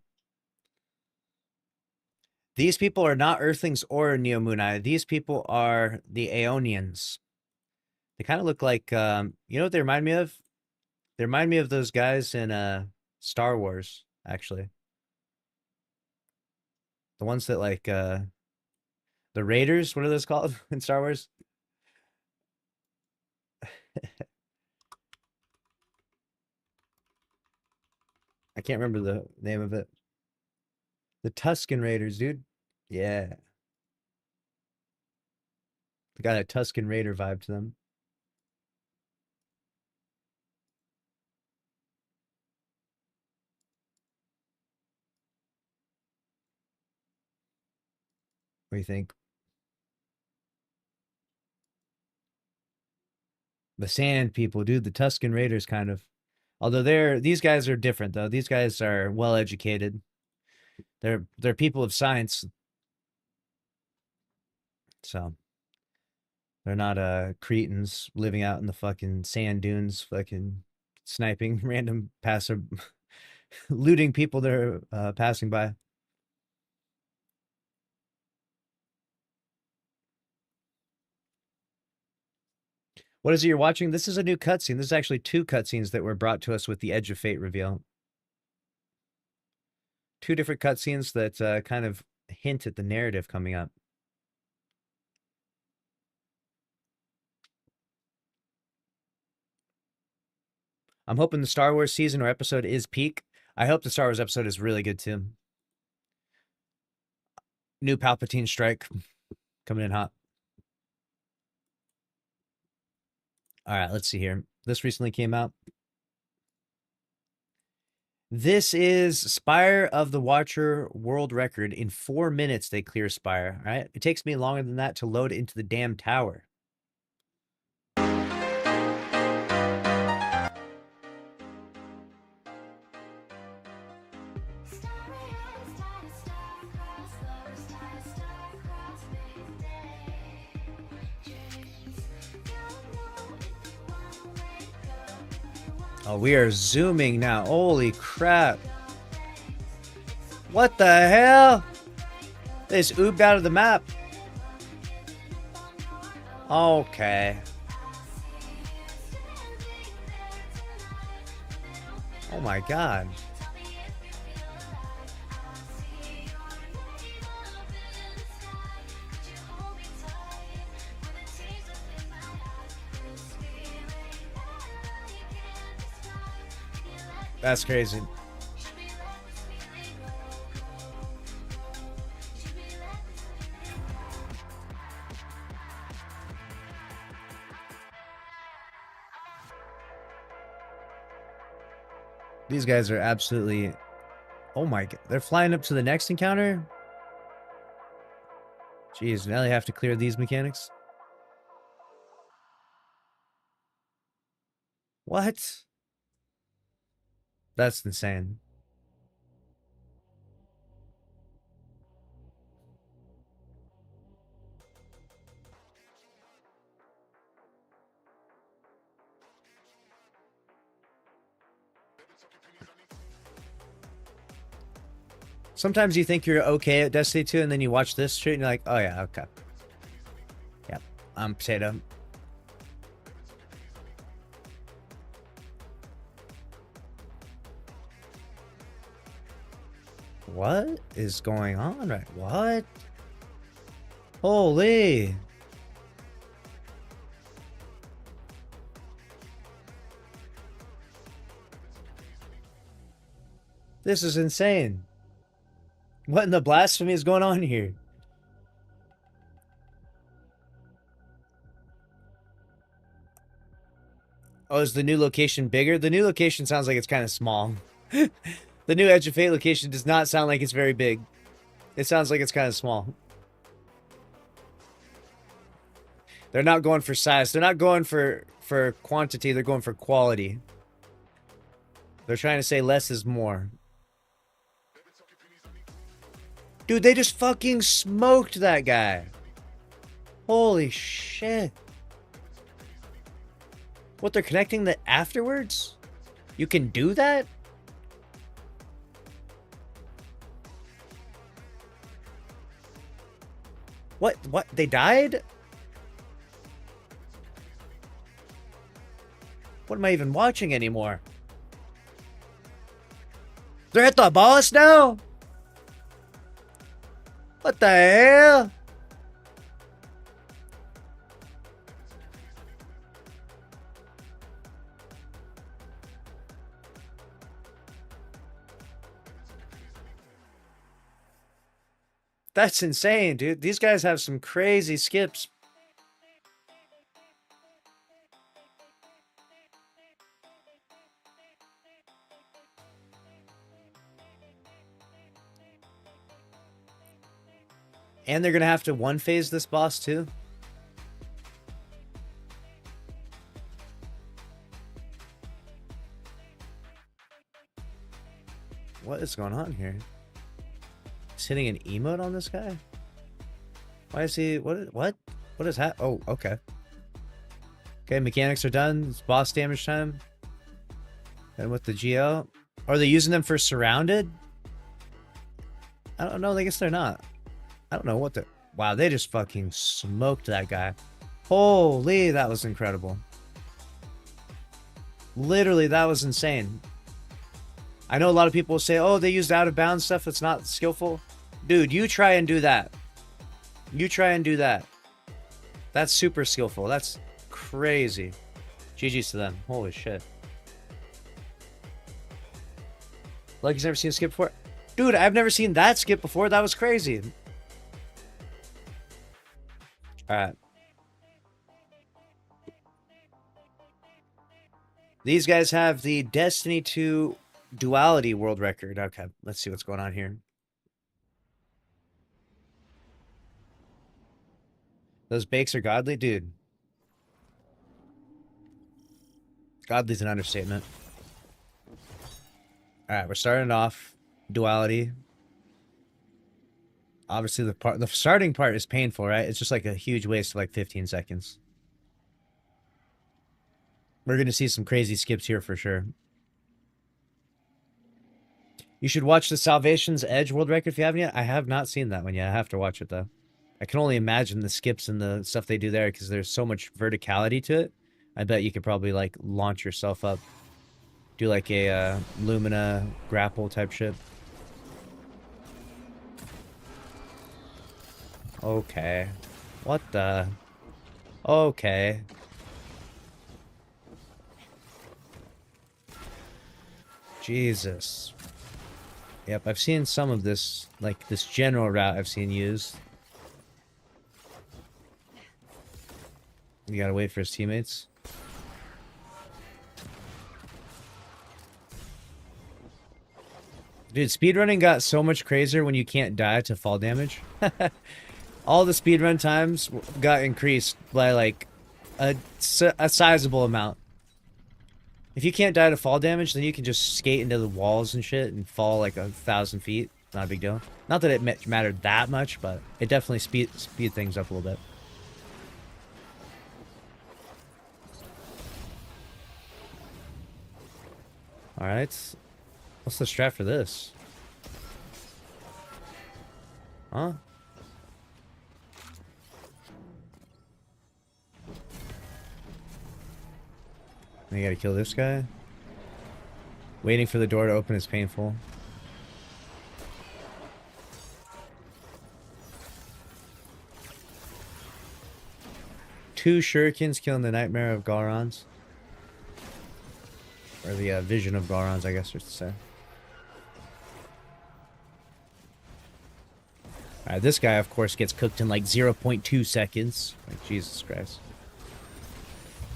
These people are not Earthlings or Neomunai. These people are the Aeonians. They kind of look like, you know what they remind me of? They remind me of those guys in Star Wars, actually. The ones that like the Raiders, what are those called in Star Wars? I can't remember the name of it. The Tusken Raiders, dude. Yeah. They got a Tusken Raider vibe to them. What do you think? The Sand People, dude, the Tusken Raiders kind of. Although these guys are different though. These guys are well educated. They're people of science. So they're not cretins living out in the fucking sand dunes, fucking sniping random passer looting people that are passing by. What is it you're watching? This is a new cutscene. This is actually 2 cutscenes that were brought to us with the Edge of Fate reveal. 2 different cutscenes that kind of hint at the narrative coming up. I'm hoping the Star Wars season or episode is peak. I hope the Star Wars episode is really good too. New Palpatine strike coming in hot. All right, let's see here. This recently came out. This is Spire of the Watcher world record. In 4 minutes, they clear Spire. All right, it takes me longer than that to load into the damn tower. Oh, we are zooming now. Holy crap. What the hell? They just oobed out of the map. Okay. Oh my god. That's crazy. These guys are absolutely... Oh my god. They're flying up to the next encounter? Jeez, now they have to clear these mechanics? What? That's insane. Sometimes you think you're okay at Destiny 2 and then you watch this shit and you're like, oh yeah, okay. Yep, I'm potato. What is going on right? What? Holy. This is insane. What in the blasphemy is going on here? Oh, is the new location bigger? The new location sounds like it's kind of small. The new Edge of Fate location does not sound like it's very big. It sounds like it's kind of small. They're not going for size. They're not going for quantity. They're going for quality. They're trying to say less is more. Dude, they just fucking smoked that guy. Holy shit. What, they're connecting that afterwards? You can do that? What? They died? What am I even watching anymore? They're at the boss now? What the hell? That's insane, dude. These guys have some crazy skips. And they're gonna have to one phase this boss too. What is going on here? He's hitting an emote on this guy? Why is he... What is that? Oh, okay. Okay, mechanics are done. It's boss damage time. And with the GO. Are they using them for surrounded? I don't know. I guess they're not. I don't know what the... Wow, they just fucking smoked that guy. Holy, that was incredible. Literally, that was insane. I know a lot of people will say, oh, they used out-of-bounds stuff that's not skillful. Dude, you try and do that. You try and do that. That's super skillful. That's crazy. GG's to them. Holy shit. Lucky's never seen a skip before. Dude, I've never seen that skip before. That was crazy. Alright. These guys have the Destiny 2 duality world record. Okay, let's see what's going on here. Those bakes are godly? Dude. Godly's an understatement. Alright, we're starting off. Duality. Obviously, the starting part is painful, right? It's just like a huge waste of like 15 seconds. We're going to see some crazy skips here for sure. You should watch the Salvation's Edge world record if you haven't yet. I have not seen that one yet. I have to watch it, though. I can only imagine the skips and the stuff they do there because there's so much verticality to it. I bet you could probably, like, launch yourself up. Do, like, a Lumina grapple type shit. Okay. What the... Okay. Jesus. Yep, I've seen some of this, like, this general route I've seen used. You gotta wait for his teammates. Dude, speedrunning got so much crazier when you can't die to fall damage. All the speedrun times got increased by, like, a sizable amount. If you can't die to fall damage, then you can just skate into the walls and shit and fall like 1,000 feet. Not a big deal. Not that it mattered that much, but it definitely speed things up a little bit. Alright. What's the strat for this? Huh? You gotta kill this guy. Waiting for the door to open is painful. Two shurikens killing the nightmare of Galrons. Or the vision of Galrons, I guess, or to say. Alright, this guy, of course, gets cooked in like 0.2 seconds. Like, Jesus Christ.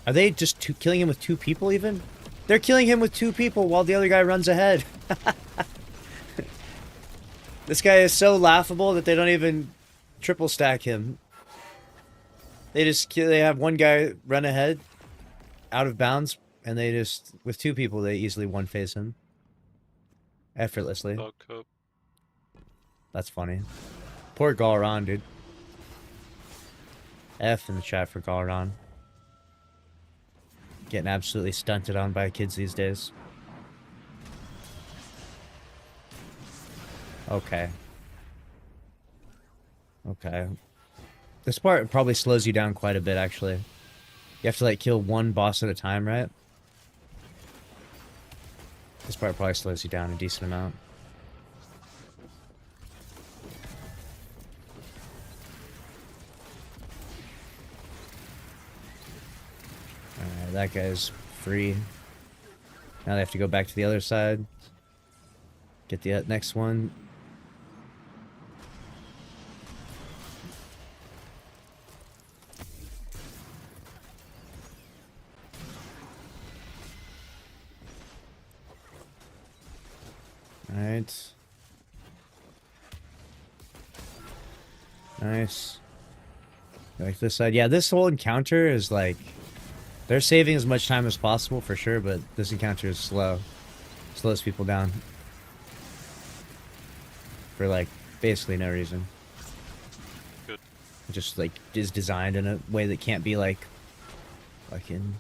Are they just killing him with two people, even? They're killing him with two people while the other guy runs ahead. This guy is so laughable that they don't even triple stack him. They have one guy run ahead, out of bounds, and they just, with two people, they easily one-phase him. Effortlessly. That's funny. Poor Galron, dude. F in the chat for Galron. Getting absolutely stunted on by kids these days. Okay. Okay. This part probably slows you down quite a bit, actually. You have to, like, kill one boss at a time, right? This part probably slows you down a decent amount. Alright, that guy's free. Now they have to go back to the other side. Get the next one. Alright. Nice. Like this side. Yeah, this whole encounter is like... They're saving as much time as possible for sure, but this encounter is slow. Slows people down. For like, basically no reason. Good. It just like is designed in a way that can't be like... fucking...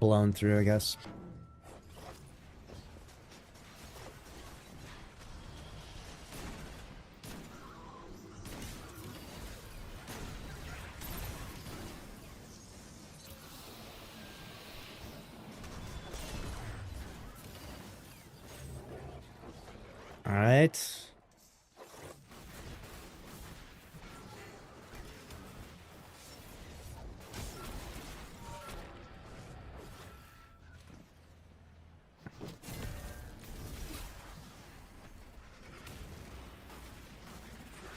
blown through, I guess. All right.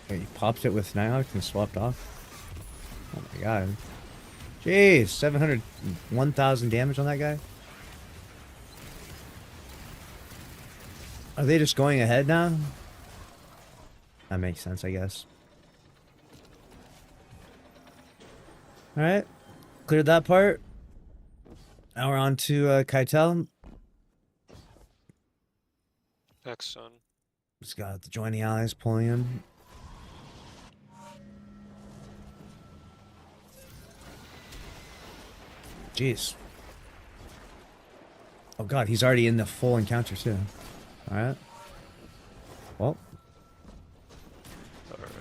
Okay, he popped it with Nighthawk and swapped off. Oh my god. Jeez, 701,000 damage on that guy. Are they just going ahead now? That makes sense, I guess. Alright. Cleared that part. Now we're on to Keitel. Excellent. Just got the joining allies pulling him. Jeez. Oh god, he's already in the full encounter too. Alright. Well. Alright.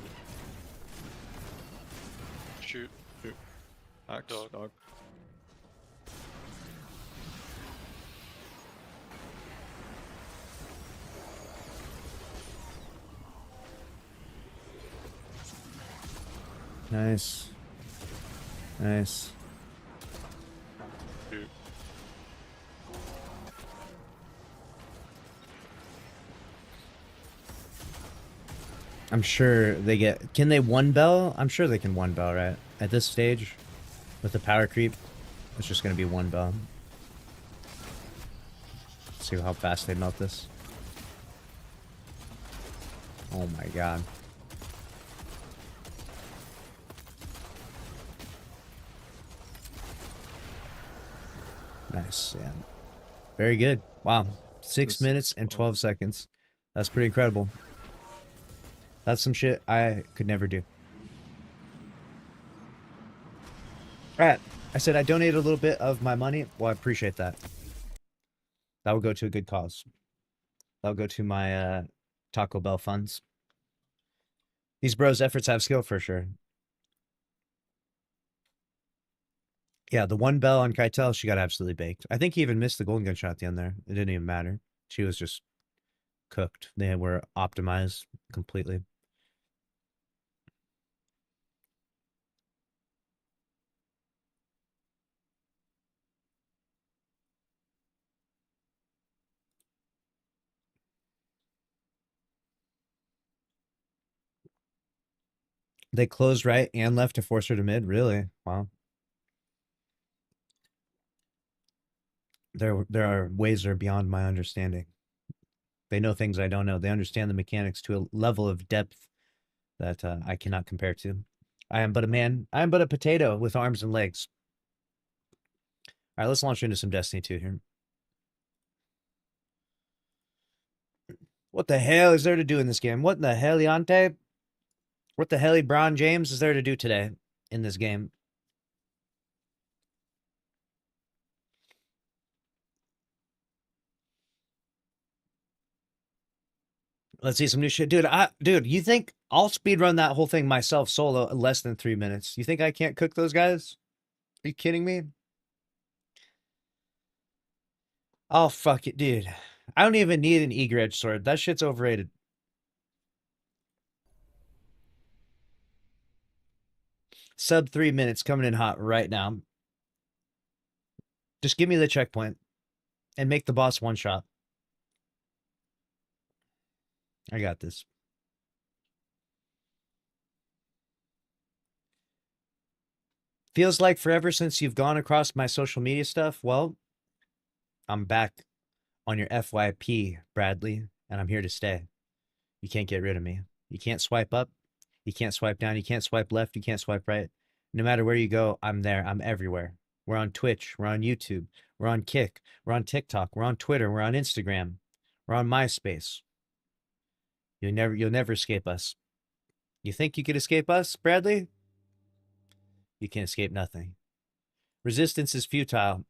Shoot. Shoot. Axe, dog. Nice. Nice. Shoot. I'm sure they get... Can they one bell? I'm sure they can one bell, right? At this stage, with the power creep, it's just going to be one bell. Let's see how fast they melt this. Oh my god. Nice, yeah. Very good. Wow. 6 minutes and 12 seconds. That's pretty incredible. That's some shit I could never do. Alright. I said I donated a little bit of my money. Well, I appreciate that. That will go to a good cause. That will go to my Taco Bell funds. These bros' efforts have skill for sure. Yeah, the one bell on Keitel, she got absolutely baked. I think he even missed the golden gun shot at the end there. It didn't even matter. She was just cooked. They were optimized completely. They closed right and left to force her to mid? Really? Wow. There are ways that are beyond my understanding. They know things I don't know. They understand the mechanics to a level of depth that I cannot compare to. I am but a man. I am but a potato with arms and legs. All right, let's launch into some Destiny 2 here. What the hell is there to do in this game? What in the hell, Yante? What the hell, LeBron James, is there to do today in this game? Let's see some new shit. Dude, you think I'll speedrun that whole thing myself solo in less than 3 minutes? You think I can't cook those guys? Are you kidding me? Oh, fuck it, dude. I don't even need an eager edge sword. That shit's overrated. Sub 3 minutes coming in hot right now. Just give me the checkpoint and make the boss one shot. I got this. Feels like forever since you've gone across my social media stuff. Well, I'm back on your FYP, Bradley, and I'm here to stay. You can't get rid of me. You can't swipe up. You can't swipe down. You can't swipe left. You can't swipe right. No matter where you go, I'm there. I'm everywhere. We're on Twitch. We're on YouTube. We're on Kick. We're on TikTok. We're on Twitter. We're on Instagram. We're on MySpace. You'll never escape us. You think you could escape us, Bradley? You can escape nothing. Resistance is futile.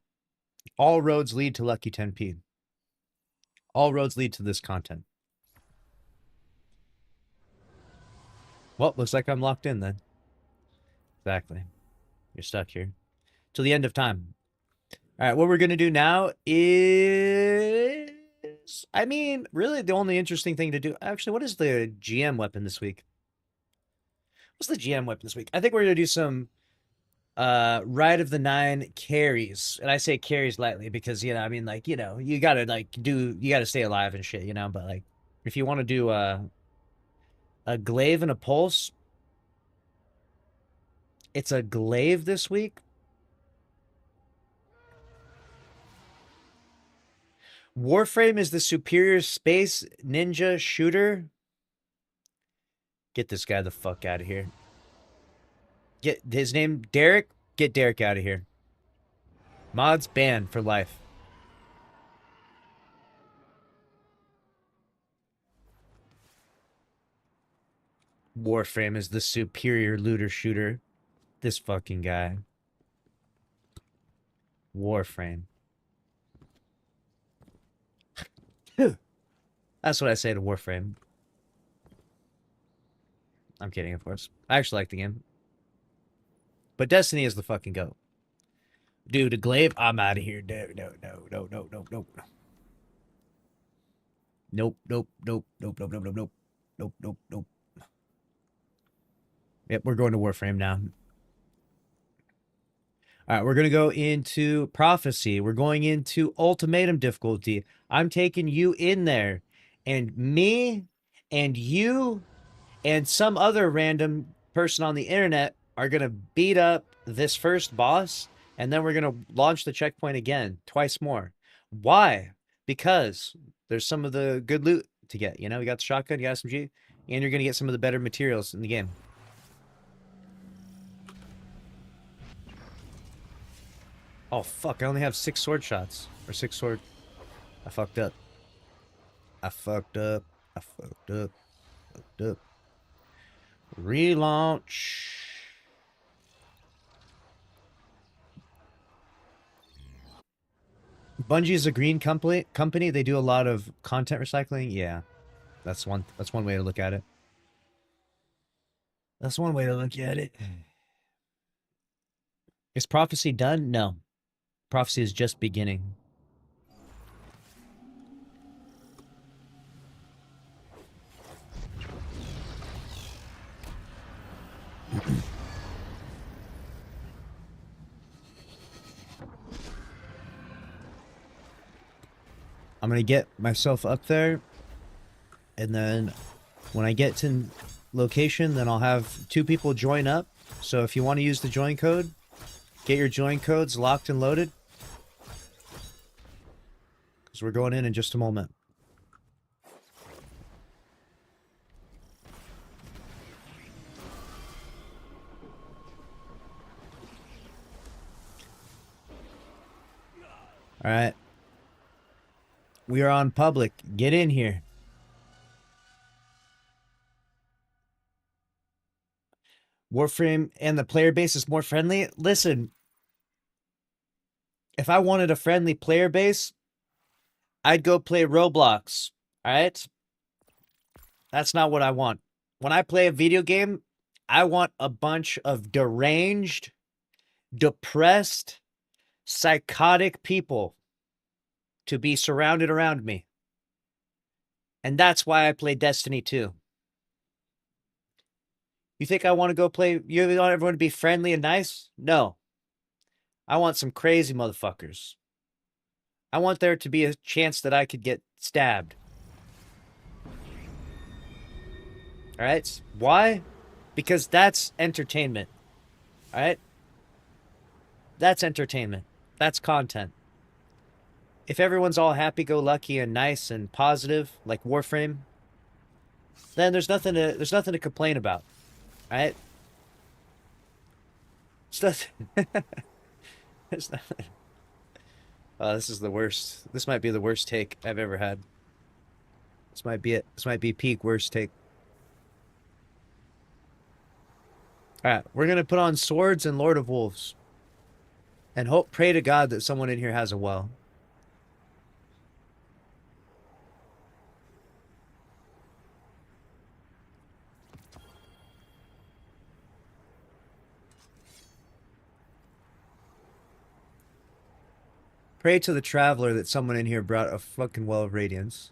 All roads lead to Lucky 10p. All roads lead to this content. Well, looks like I'm locked in then. Exactly. You're stuck here. Till the end of time. All right, what we're going to do now is... I mean, really the only interesting thing to do... Actually, what is the GM weapon this week? What's the GM weapon this week? I think we're going to do some Ride of the Nine carries. And I say carries lightly because, you know, I mean, like, you know, you got to, like, you got to stay alive and shit, you know? But, like, if you want to do a glaive and a pulse... It's a glaive this week. Warframe is the superior space ninja shooter. Get this guy the fuck out of here. Get his name, Derek. Get Derek out of here. Mods banned for life. Warframe is the superior looter shooter. This fucking guy. Warframe. That's what I say to Warframe. I'm kidding, of course. I actually like the game. But Destiny is the fucking GOAT. Dude, a glaive? I'm out of here. No. Nope. Yep, we're going to Warframe now. All right, we're going to go into Prophecy. We're going into Ultimatum difficulty. I'm taking you in there. And me and you and some other random person on the internet are going to beat up this first boss. And then we're going to launch the checkpoint again, twice more. Why? Because there's some of the good loot to get. You know, you got the shotgun, you got SMG, and you're going to get some of the better materials in the game. Oh, fuck. I only have 6 sword shots. Or 6 sword... I fucked up. Relaunch. Bungie is a green company. They do a lot of content recycling. Yeah. That's one way to look at it. That's one way to look at it. Is Prophecy done? No. Prophecy is just beginning. I'm going to get myself up there, and then when I get to location, then I'll have 2 people join up. So if you want to use the join code, get your join codes locked and loaded. Because we're going in just a moment. All right. We are on public. Get in here. Warframe and the player base is more friendly. Listen, if I wanted a friendly player base, I'd go play Roblox. All right? That's not what I want. When I play a video game, I want a bunch of deranged, depressed, psychotic people to be surrounded around me. And that's why I play Destiny 2. You think I want to go play? You want everyone to be friendly and nice? No. I want some crazy motherfuckers. I want there to be a chance that I could get stabbed. Alright? Why? Because that's entertainment. Alright? That's entertainment. That's content. If everyone's all happy-go-lucky and nice and positive, like Warframe, then there's nothing to complain about. Alright? There's nothing. Oh, this is the worst. This might be the worst take I've ever had. This might be it. This might be peak worst take. Alright, we're gonna put on swords and Lord of Wolves. And pray to God that someone in here has a well. Pray to the traveler that someone in here brought a fucking well of radiance.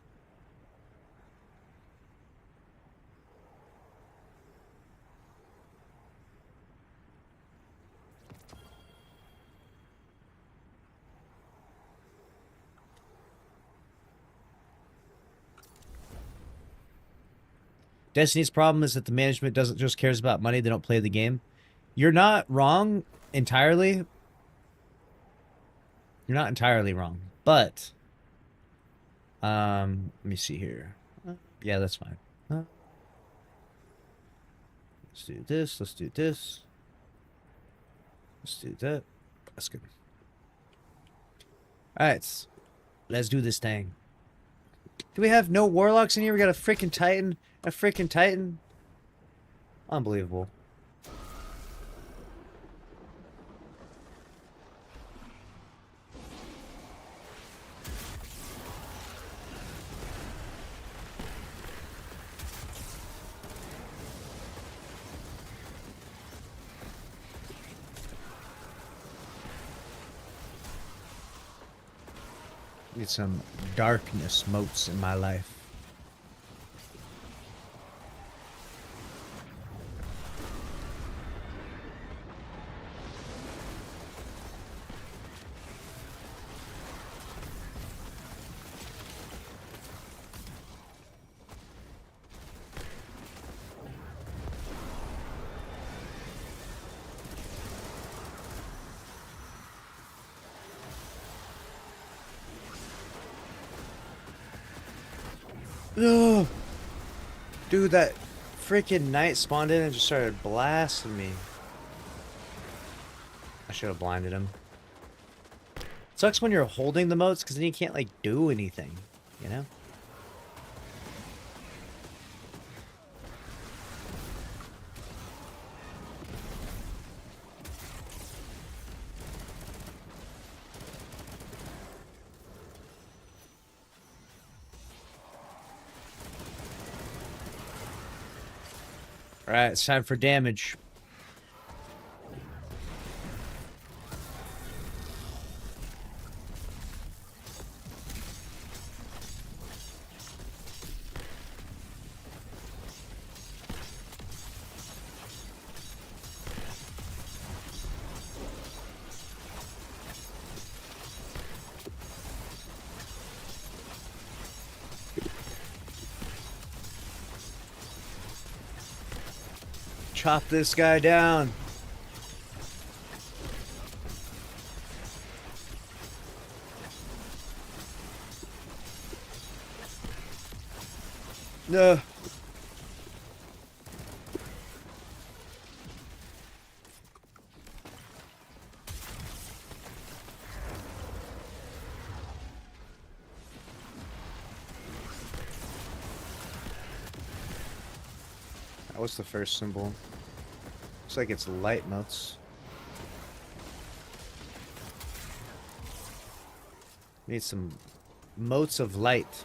Destiny's problem is that the management doesn't just cares about money, they don't play the game. You're not wrong entirely. You're not entirely wrong, but let me see here. Yeah, that's fine. Let's do this. Let's do this. Let's do that. That's good. All right, let's do this thing. Do we have no warlocks in here? We got a freaking titan. A freaking titan. Unbelievable. Need some darkness motes in my life. No, dude, that freaking knight spawned in and just started blasting me. I should have blinded him. Sucks when you're holding the motes because then you can't like do anything, you know? Alright, it's time for damage. Chop this guy down. No. What's the first symbol? Looks like it's light motes. Need some motes of light.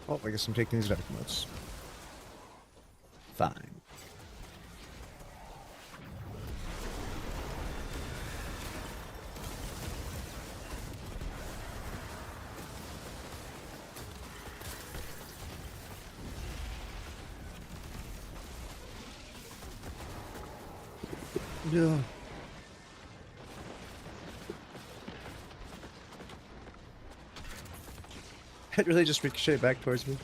Oh, I guess I'm taking these dark modes. Fine. Yeah. It really just ricocheted back towards me.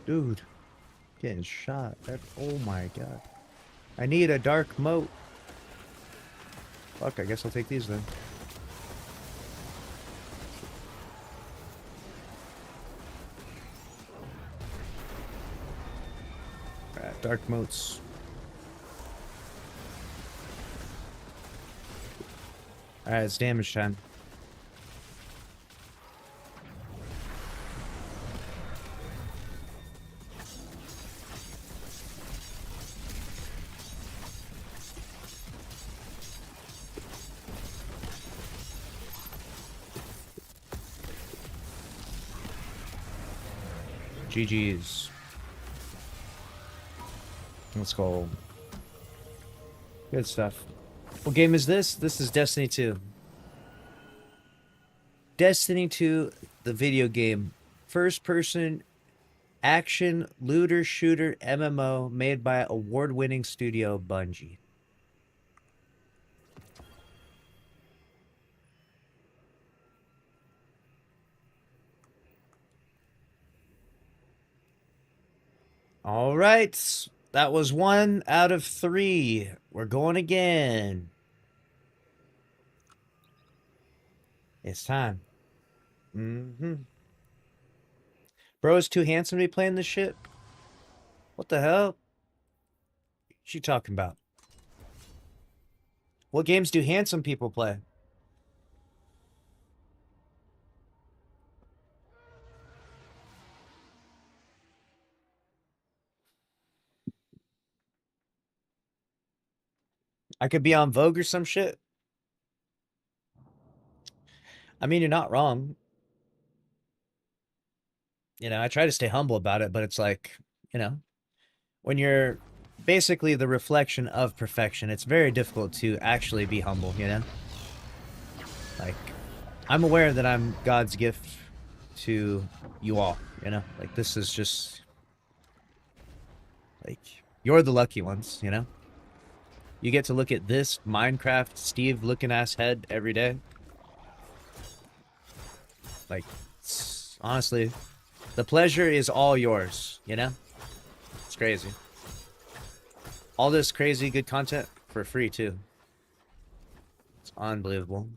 Dude, getting shot. Oh my god. I need a dark moat. Fuck, I guess I'll take these then. Alright, dark moats. Alright, it's damage time. GG's. Let's go. Good stuff. What game is this? This is Destiny 2. Destiny 2, the video game. First-person action looter shooter MMO made by award-winning studio Bungie. All right. That was 1 out of 3. We're going again. It's time. Bro is too handsome to be playing this shit? What the hell? What you talking about? What games do handsome people play? I could be on Vogue or some shit. I mean, you're not wrong. You know, I try to stay humble about it, but it's like, you know, when you're basically the reflection of perfection, it's very difficult to actually be humble, you know? Like, I'm aware that I'm God's gift to you all, you know? Like, this is just, like, you're the lucky ones, you know? You get to look at this Minecraft Steve looking ass head every day. Like, honestly, the pleasure is all yours, you know? It's crazy. All this crazy good content for free, too. It's unbelievable.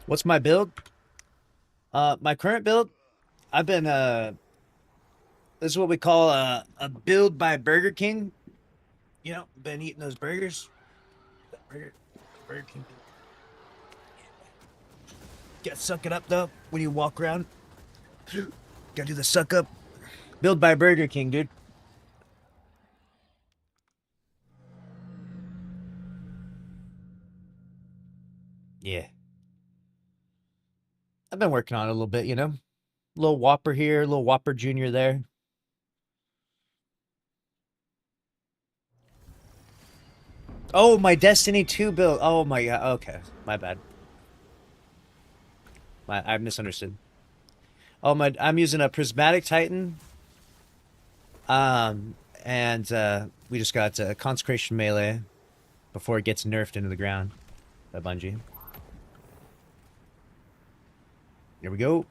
What's my build? My current build, I've been, this is what we call a build by Burger King. You know, been eating those burgers. Burger King. Gotta suck it up, though, when you walk around. Gotta do the suck up. Build by Burger King, dude. Yeah. I've been working on it a little bit, you know? Little Whopper here, little Whopper Jr. there. Oh, my Destiny 2 build. Oh my god. Okay, my bad. I misunderstood. Oh my, I'm using a Prismatic Titan. And we just got Consecration Melee before it gets nerfed into the ground by Bungie. Here we go.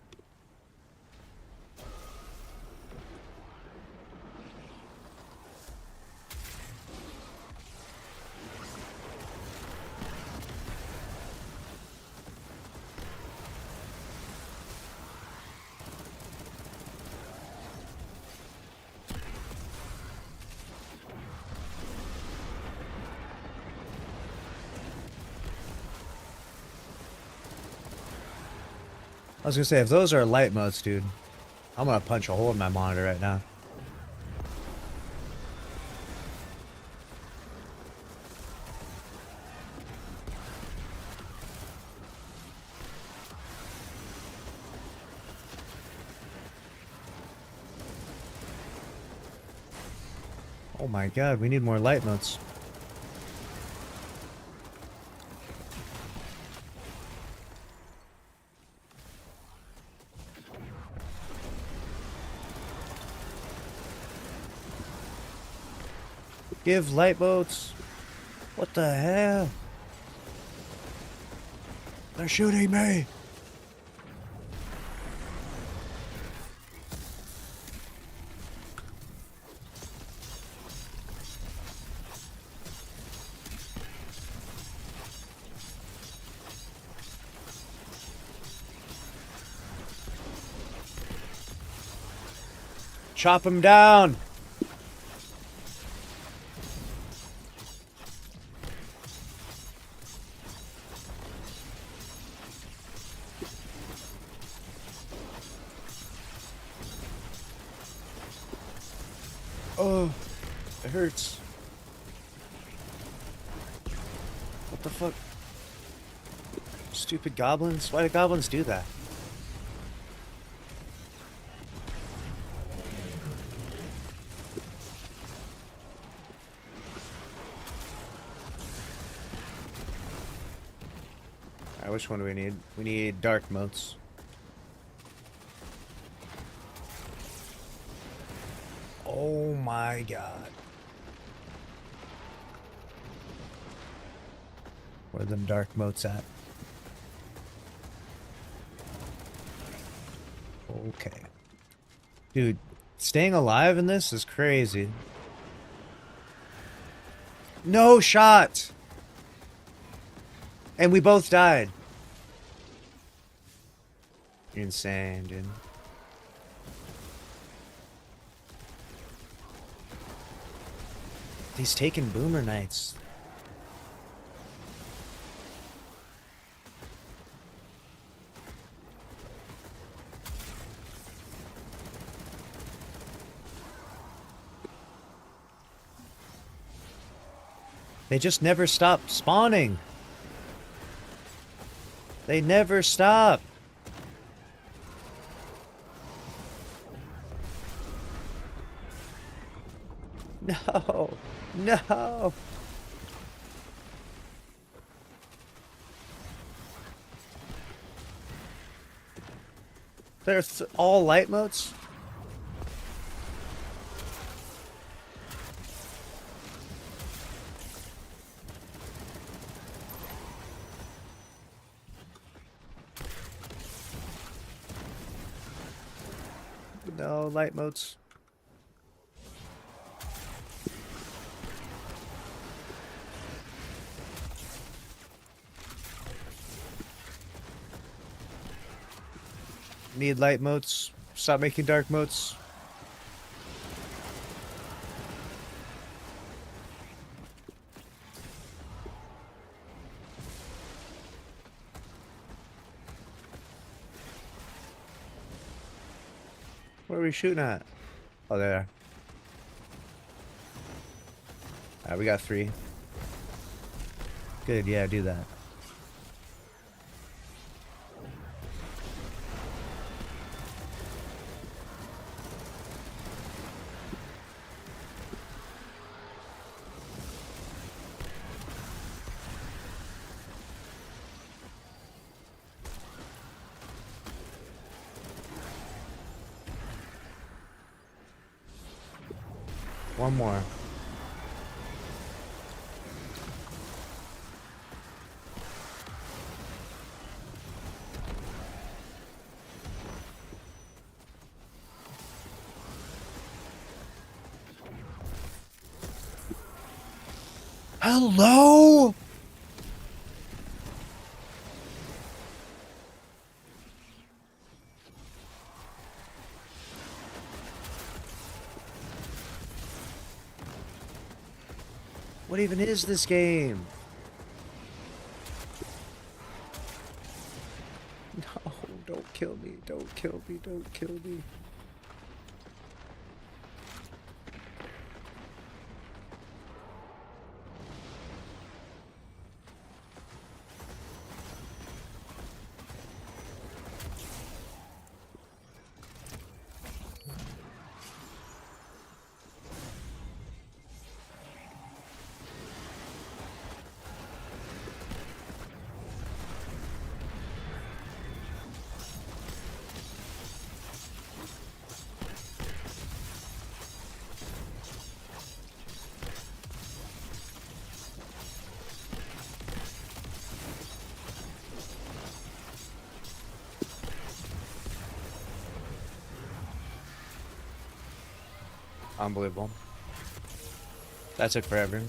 I was gonna say, if those are light modes, dude, I'm gonna punch a hole in my monitor right now. Oh my god, we need more light modes. Give light modes. What the hell? They're shooting me. Chop him down. Oh, it hurts. What the fuck? Stupid goblins? Why do goblins do that? Alright, which one do we need? We need dark motes. Oh my god. Where are them dark motes at? Okay. Dude, staying alive in this is crazy. No shot! And we both died. You're insane, dude. He's taking boomer nights. They just never stop spawning. They never stop. No. No. They're all light modes? No light modes. Need light motes. Stop making dark motes. Where are we shooting at? Oh, there. Alright, we got 3. Good, yeah, do that. One more. Hello? What even is this game? No, Don't kill me. Don't kill me. Don't kill me. Unbelievable. That took forever.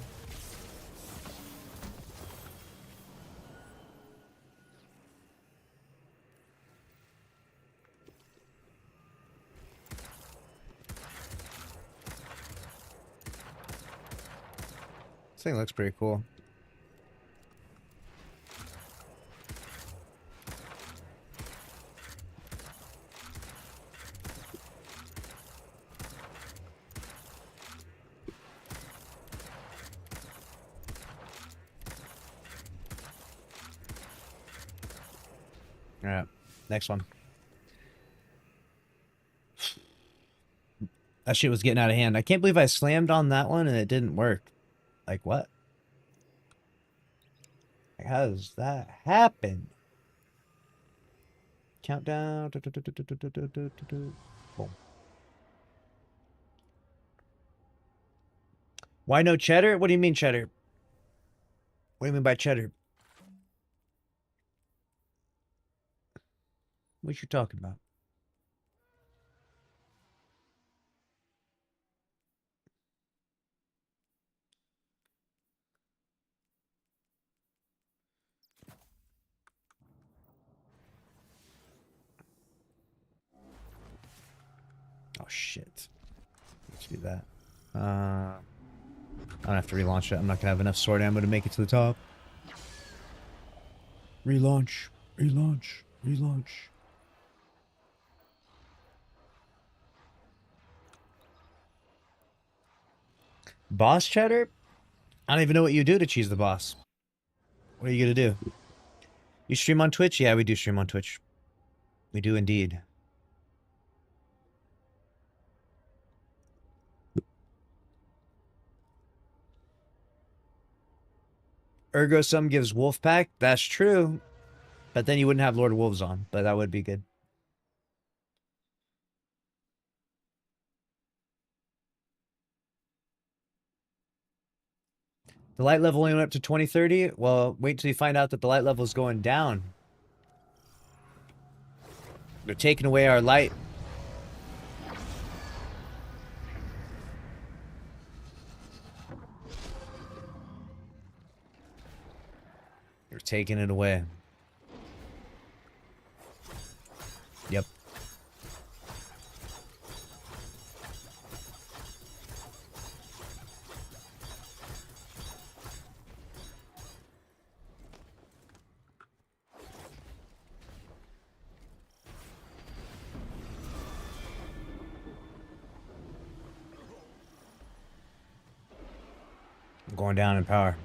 This thing looks pretty cool. All right, next one. That shit was getting out of hand. I can't believe I slammed on that one and it didn't work. Like, what? Like, how does that happen? Countdown. Boom. Why no cheddar? What do you mean cheddar? What do you mean by cheddar? What you talking about? Oh shit. Let's do that. I don't have to relaunch it. I'm not gonna have enough sword ammo to make it to the top. Relaunch. Relaunch. Relaunch. Boss cheddar? I don't even know what you do to cheese the boss. What are you gonna do? You stream on Twitch? Yeah, we do stream on Twitch. We do indeed. Ergo some gives wolf pack. That's true. But then you wouldn't have Lord of Wolves on. But that would be good. The light level only went up to 2030? Well, wait till you find out that the light level is going down. They're taking away our light. They're taking it away. Yep. I'm going down in power.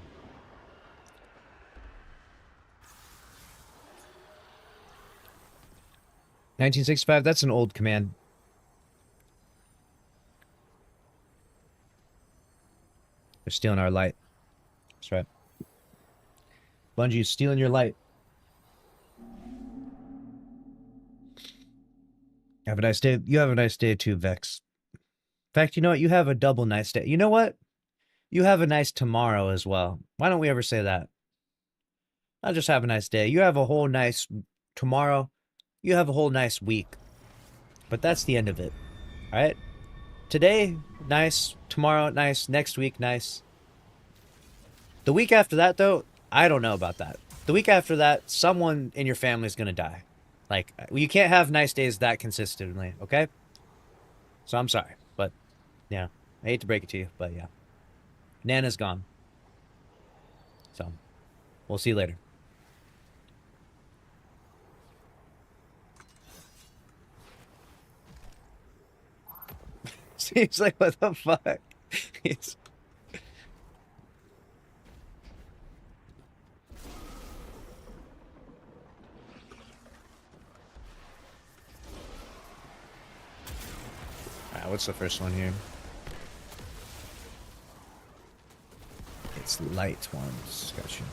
$1965, that's an old command. They're stealing our light. That's right. Bungie is stealing your light. Have a nice day. You have a nice day too, Vex. In fact, you know what? You have a double nice day. You know what? You have a nice tomorrow as well. Why don't we ever say that? I'll just have a nice day. You have a whole nice tomorrow. You have a whole nice week. But that's the end of it. Alright? Today, nice. Tomorrow, nice. Next week, nice. The week after that, though, I don't know about that. The week after that, someone in your family is going to die. Like, you can't have nice days that consistently, okay? So I'm sorry. But, yeah. I hate to break it to you, but yeah. Nana's gone. So, we'll see you later. He's like, what the fuck? He's... Alright, what's the first one here? It's light ones. Gotcha.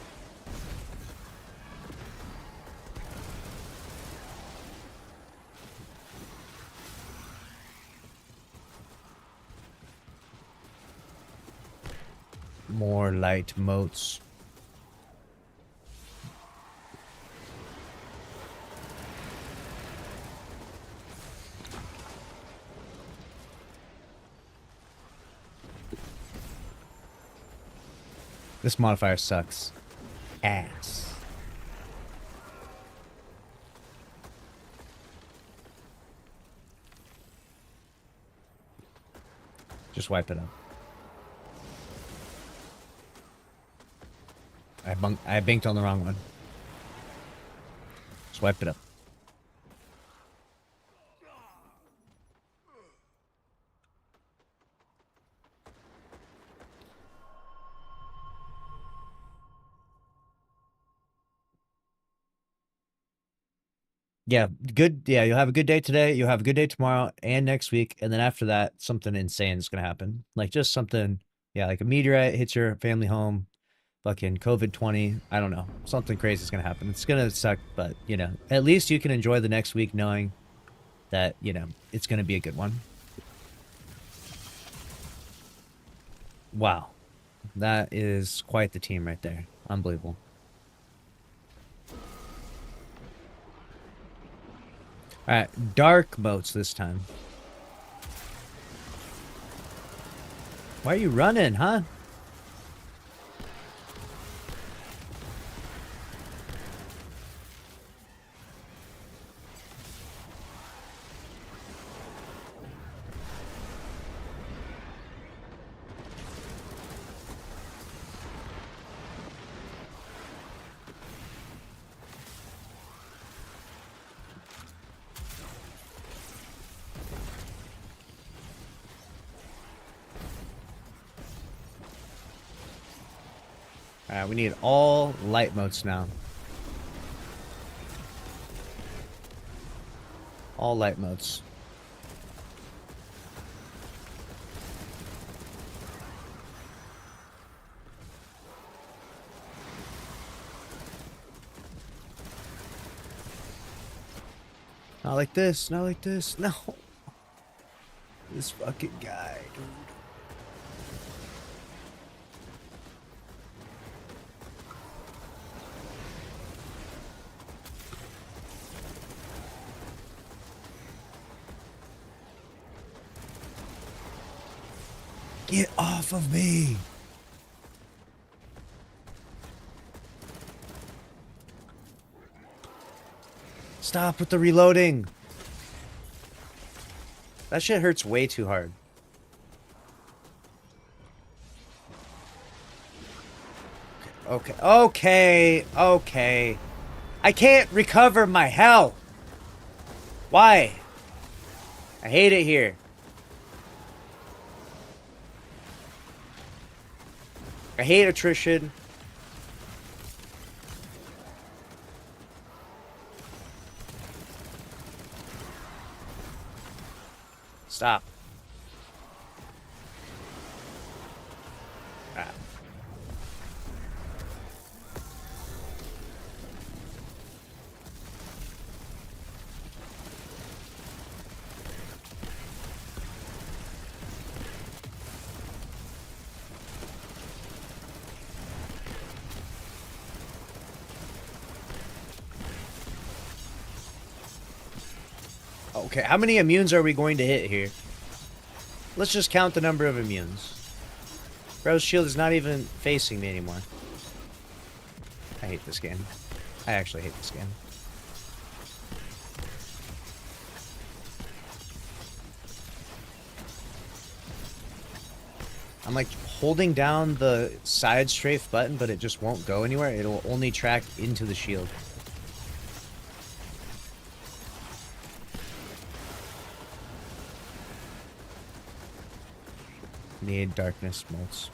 More light motes. This modifier sucks. Ass. Just wipe it up. I banked on the wrong one. Just wipe it up. Yeah, good. Yeah, you'll have a good day today. You'll have a good day tomorrow and next week. And then after that, something insane is going to happen. Like just something, yeah, like a meteorite hits your family home. Fucking COVID-20. I don't know. Something crazy is going to happen. It's going to suck, but, you know, at least you can enjoy the next week knowing that, you know, it's going to be a good one. Wow. That is quite the team right there. Unbelievable. Alright, dark motes this time. Why are you running, huh? Alright, we need all light motes now. All light motes. Not like this, not like this, no. This fucking guy, dude. Get off of me! Stop with the reloading! That shit hurts way too hard. Okay, okay, okay. I can't recover my health! Why? I hate it here. I hate attrition. Stop. Ah. Okay, how many immunes are we going to hit here? Let's just count the number of immunes. Bro's shield is not even facing me anymore. I hate this game. I actually hate this game. I'm like holding down the side strafe button, but it just won't go anywhere. It'll only track into the shield. Need darkness motes.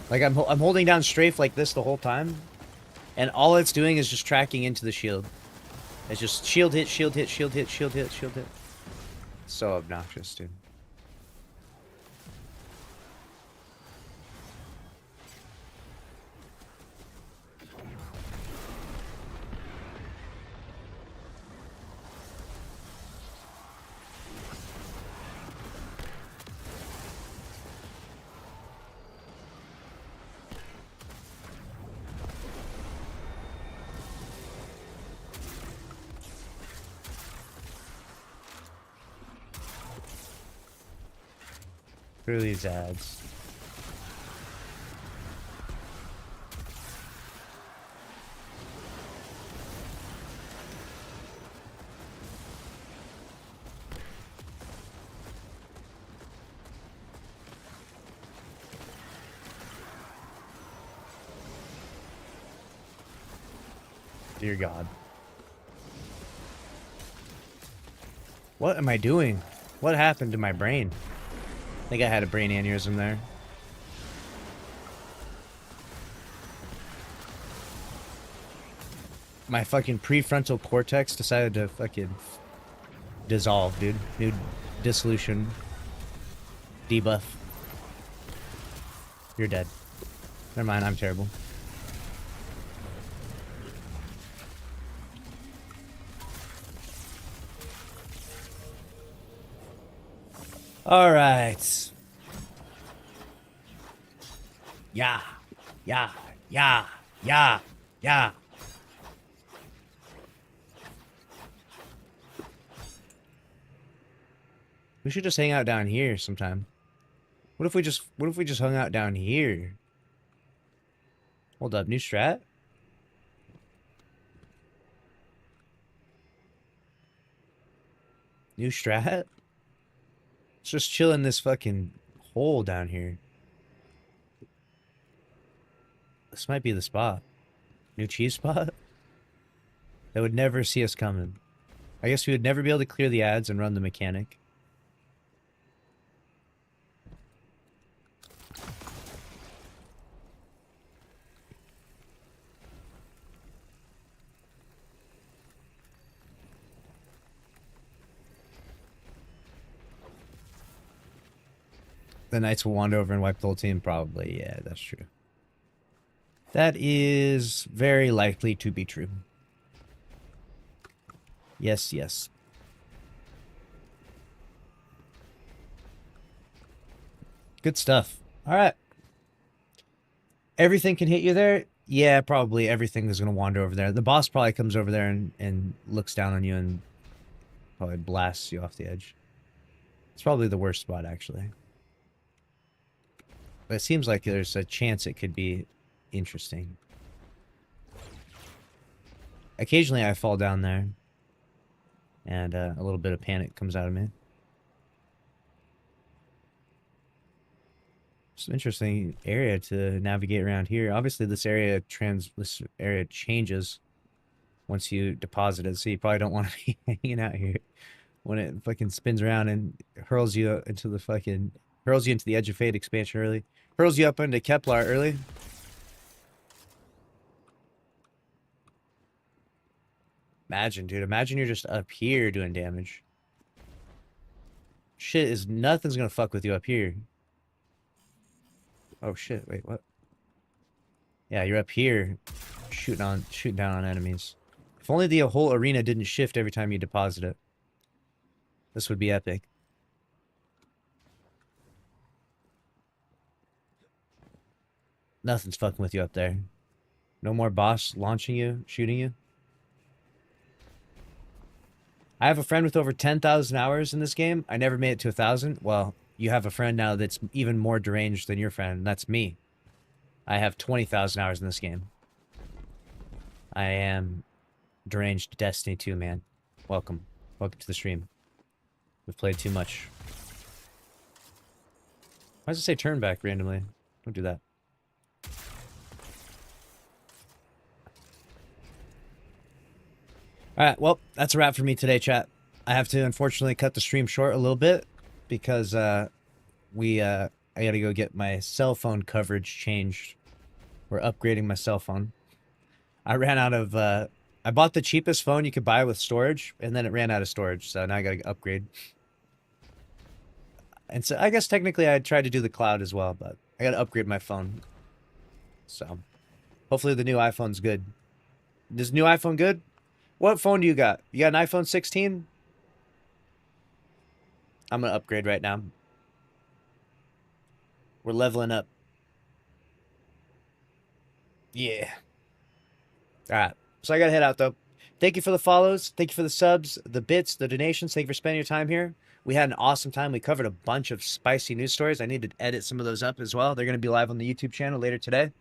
Like I'm holding down strafe like this the whole time, and all it's doing is just tracking into the shield. It's just shield hit, shield hit, shield hit, shield hit, shield hit. So obnoxious, dude. Through these ads. Dear God. What am I doing? What happened to my brain? I think I had a brain aneurysm there. My fucking prefrontal cortex decided to fucking dissolve, dude. New dissolution. Debuff. You're dead. Never mind, I'm terrible. All right. Yeah. Yeah. Yeah. Yeah. Yeah. We should just hang out down here sometime. What if we just hung out down here? Hold up, new strat? New strat? Let's just chill in this fucking hole down here. This might be the spot. New cheese spot? That would never see us coming. I guess we would never be able to clear the ads and run the mechanic. The Knights will wander over and wipe the whole team? Probably, yeah, that's true. That is very likely to be true. Yes, yes. Good stuff. All right. Everything can hit you there? Yeah, probably everything is going to wander over there. The boss probably comes over there and looks down on you and probably blasts you off the edge. It's probably the worst spot, actually. But it seems like there's a chance it could be interesting. Occasionally I fall down there. And a little bit of panic comes out of me. It's an interesting area to navigate around here. Obviously this area changes once you deposit it, so you probably don't want to be hanging out here when it fucking spins around and hurls you into the Edge of Fate expansion early. Hurls you up into Kepler early. Imagine, dude. Imagine you're just up here doing damage. Nothing's gonna fuck with you up here. Oh shit, wait, what? Yeah, you're up here shooting down on enemies. If only the whole arena didn't shift every time you deposit it. This would be epic. Nothing's fucking with you up there. No more boss launching you, shooting you. I have a friend with over 10,000 hours in this game. I never made it to 1,000. Well, you have a friend now that's even more deranged than your friend, and that's me. I have 20,000 hours in this game. I am deranged Destiny 2, man. Welcome. Welcome to the stream. We've played too much. Why does it say turn back randomly? Don't do that. Alright, well, that's a wrap for me today, chat. I have to, unfortunately, cut the stream short a little bit because we I gotta go get my cell phone coverage changed. We're upgrading my cell phone. I ran out of, I bought the cheapest phone you could buy with storage, and then it ran out of storage, so now I gotta upgrade. And so I guess technically I tried to do the cloud as well, but I gotta upgrade my phone. So hopefully the new iPhone's good. Is the new iPhone good? What phone do you got? You got an iPhone 16? I'm gonna upgrade right now. We're leveling up. Yeah. Alright. So I gotta head out though. Thank you for the follows. Thank you for the subs, the bits, the donations. Thank you for spending your time here. We had an awesome time. We covered a bunch of spicy news stories. I need to edit some of those up as well. They're going to be live on the YouTube channel later today.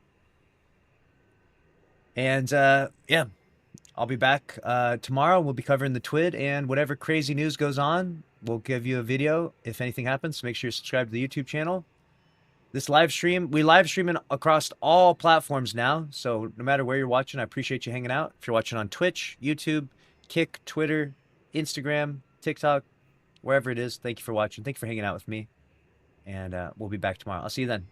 And yeah, I'll be back tomorrow. We'll be covering the TWID and whatever crazy news goes on. We'll give you a video if anything happens. So make sure you subscribe to the YouTube channel. This live stream, we live streaming across all platforms now. So no matter where you're watching, I appreciate you hanging out. If you're watching on Twitch, YouTube, Kick, Twitter, Instagram, TikTok, wherever it is, thank you for watching. Thank you for hanging out with me. And we'll be back tomorrow. I'll see you then.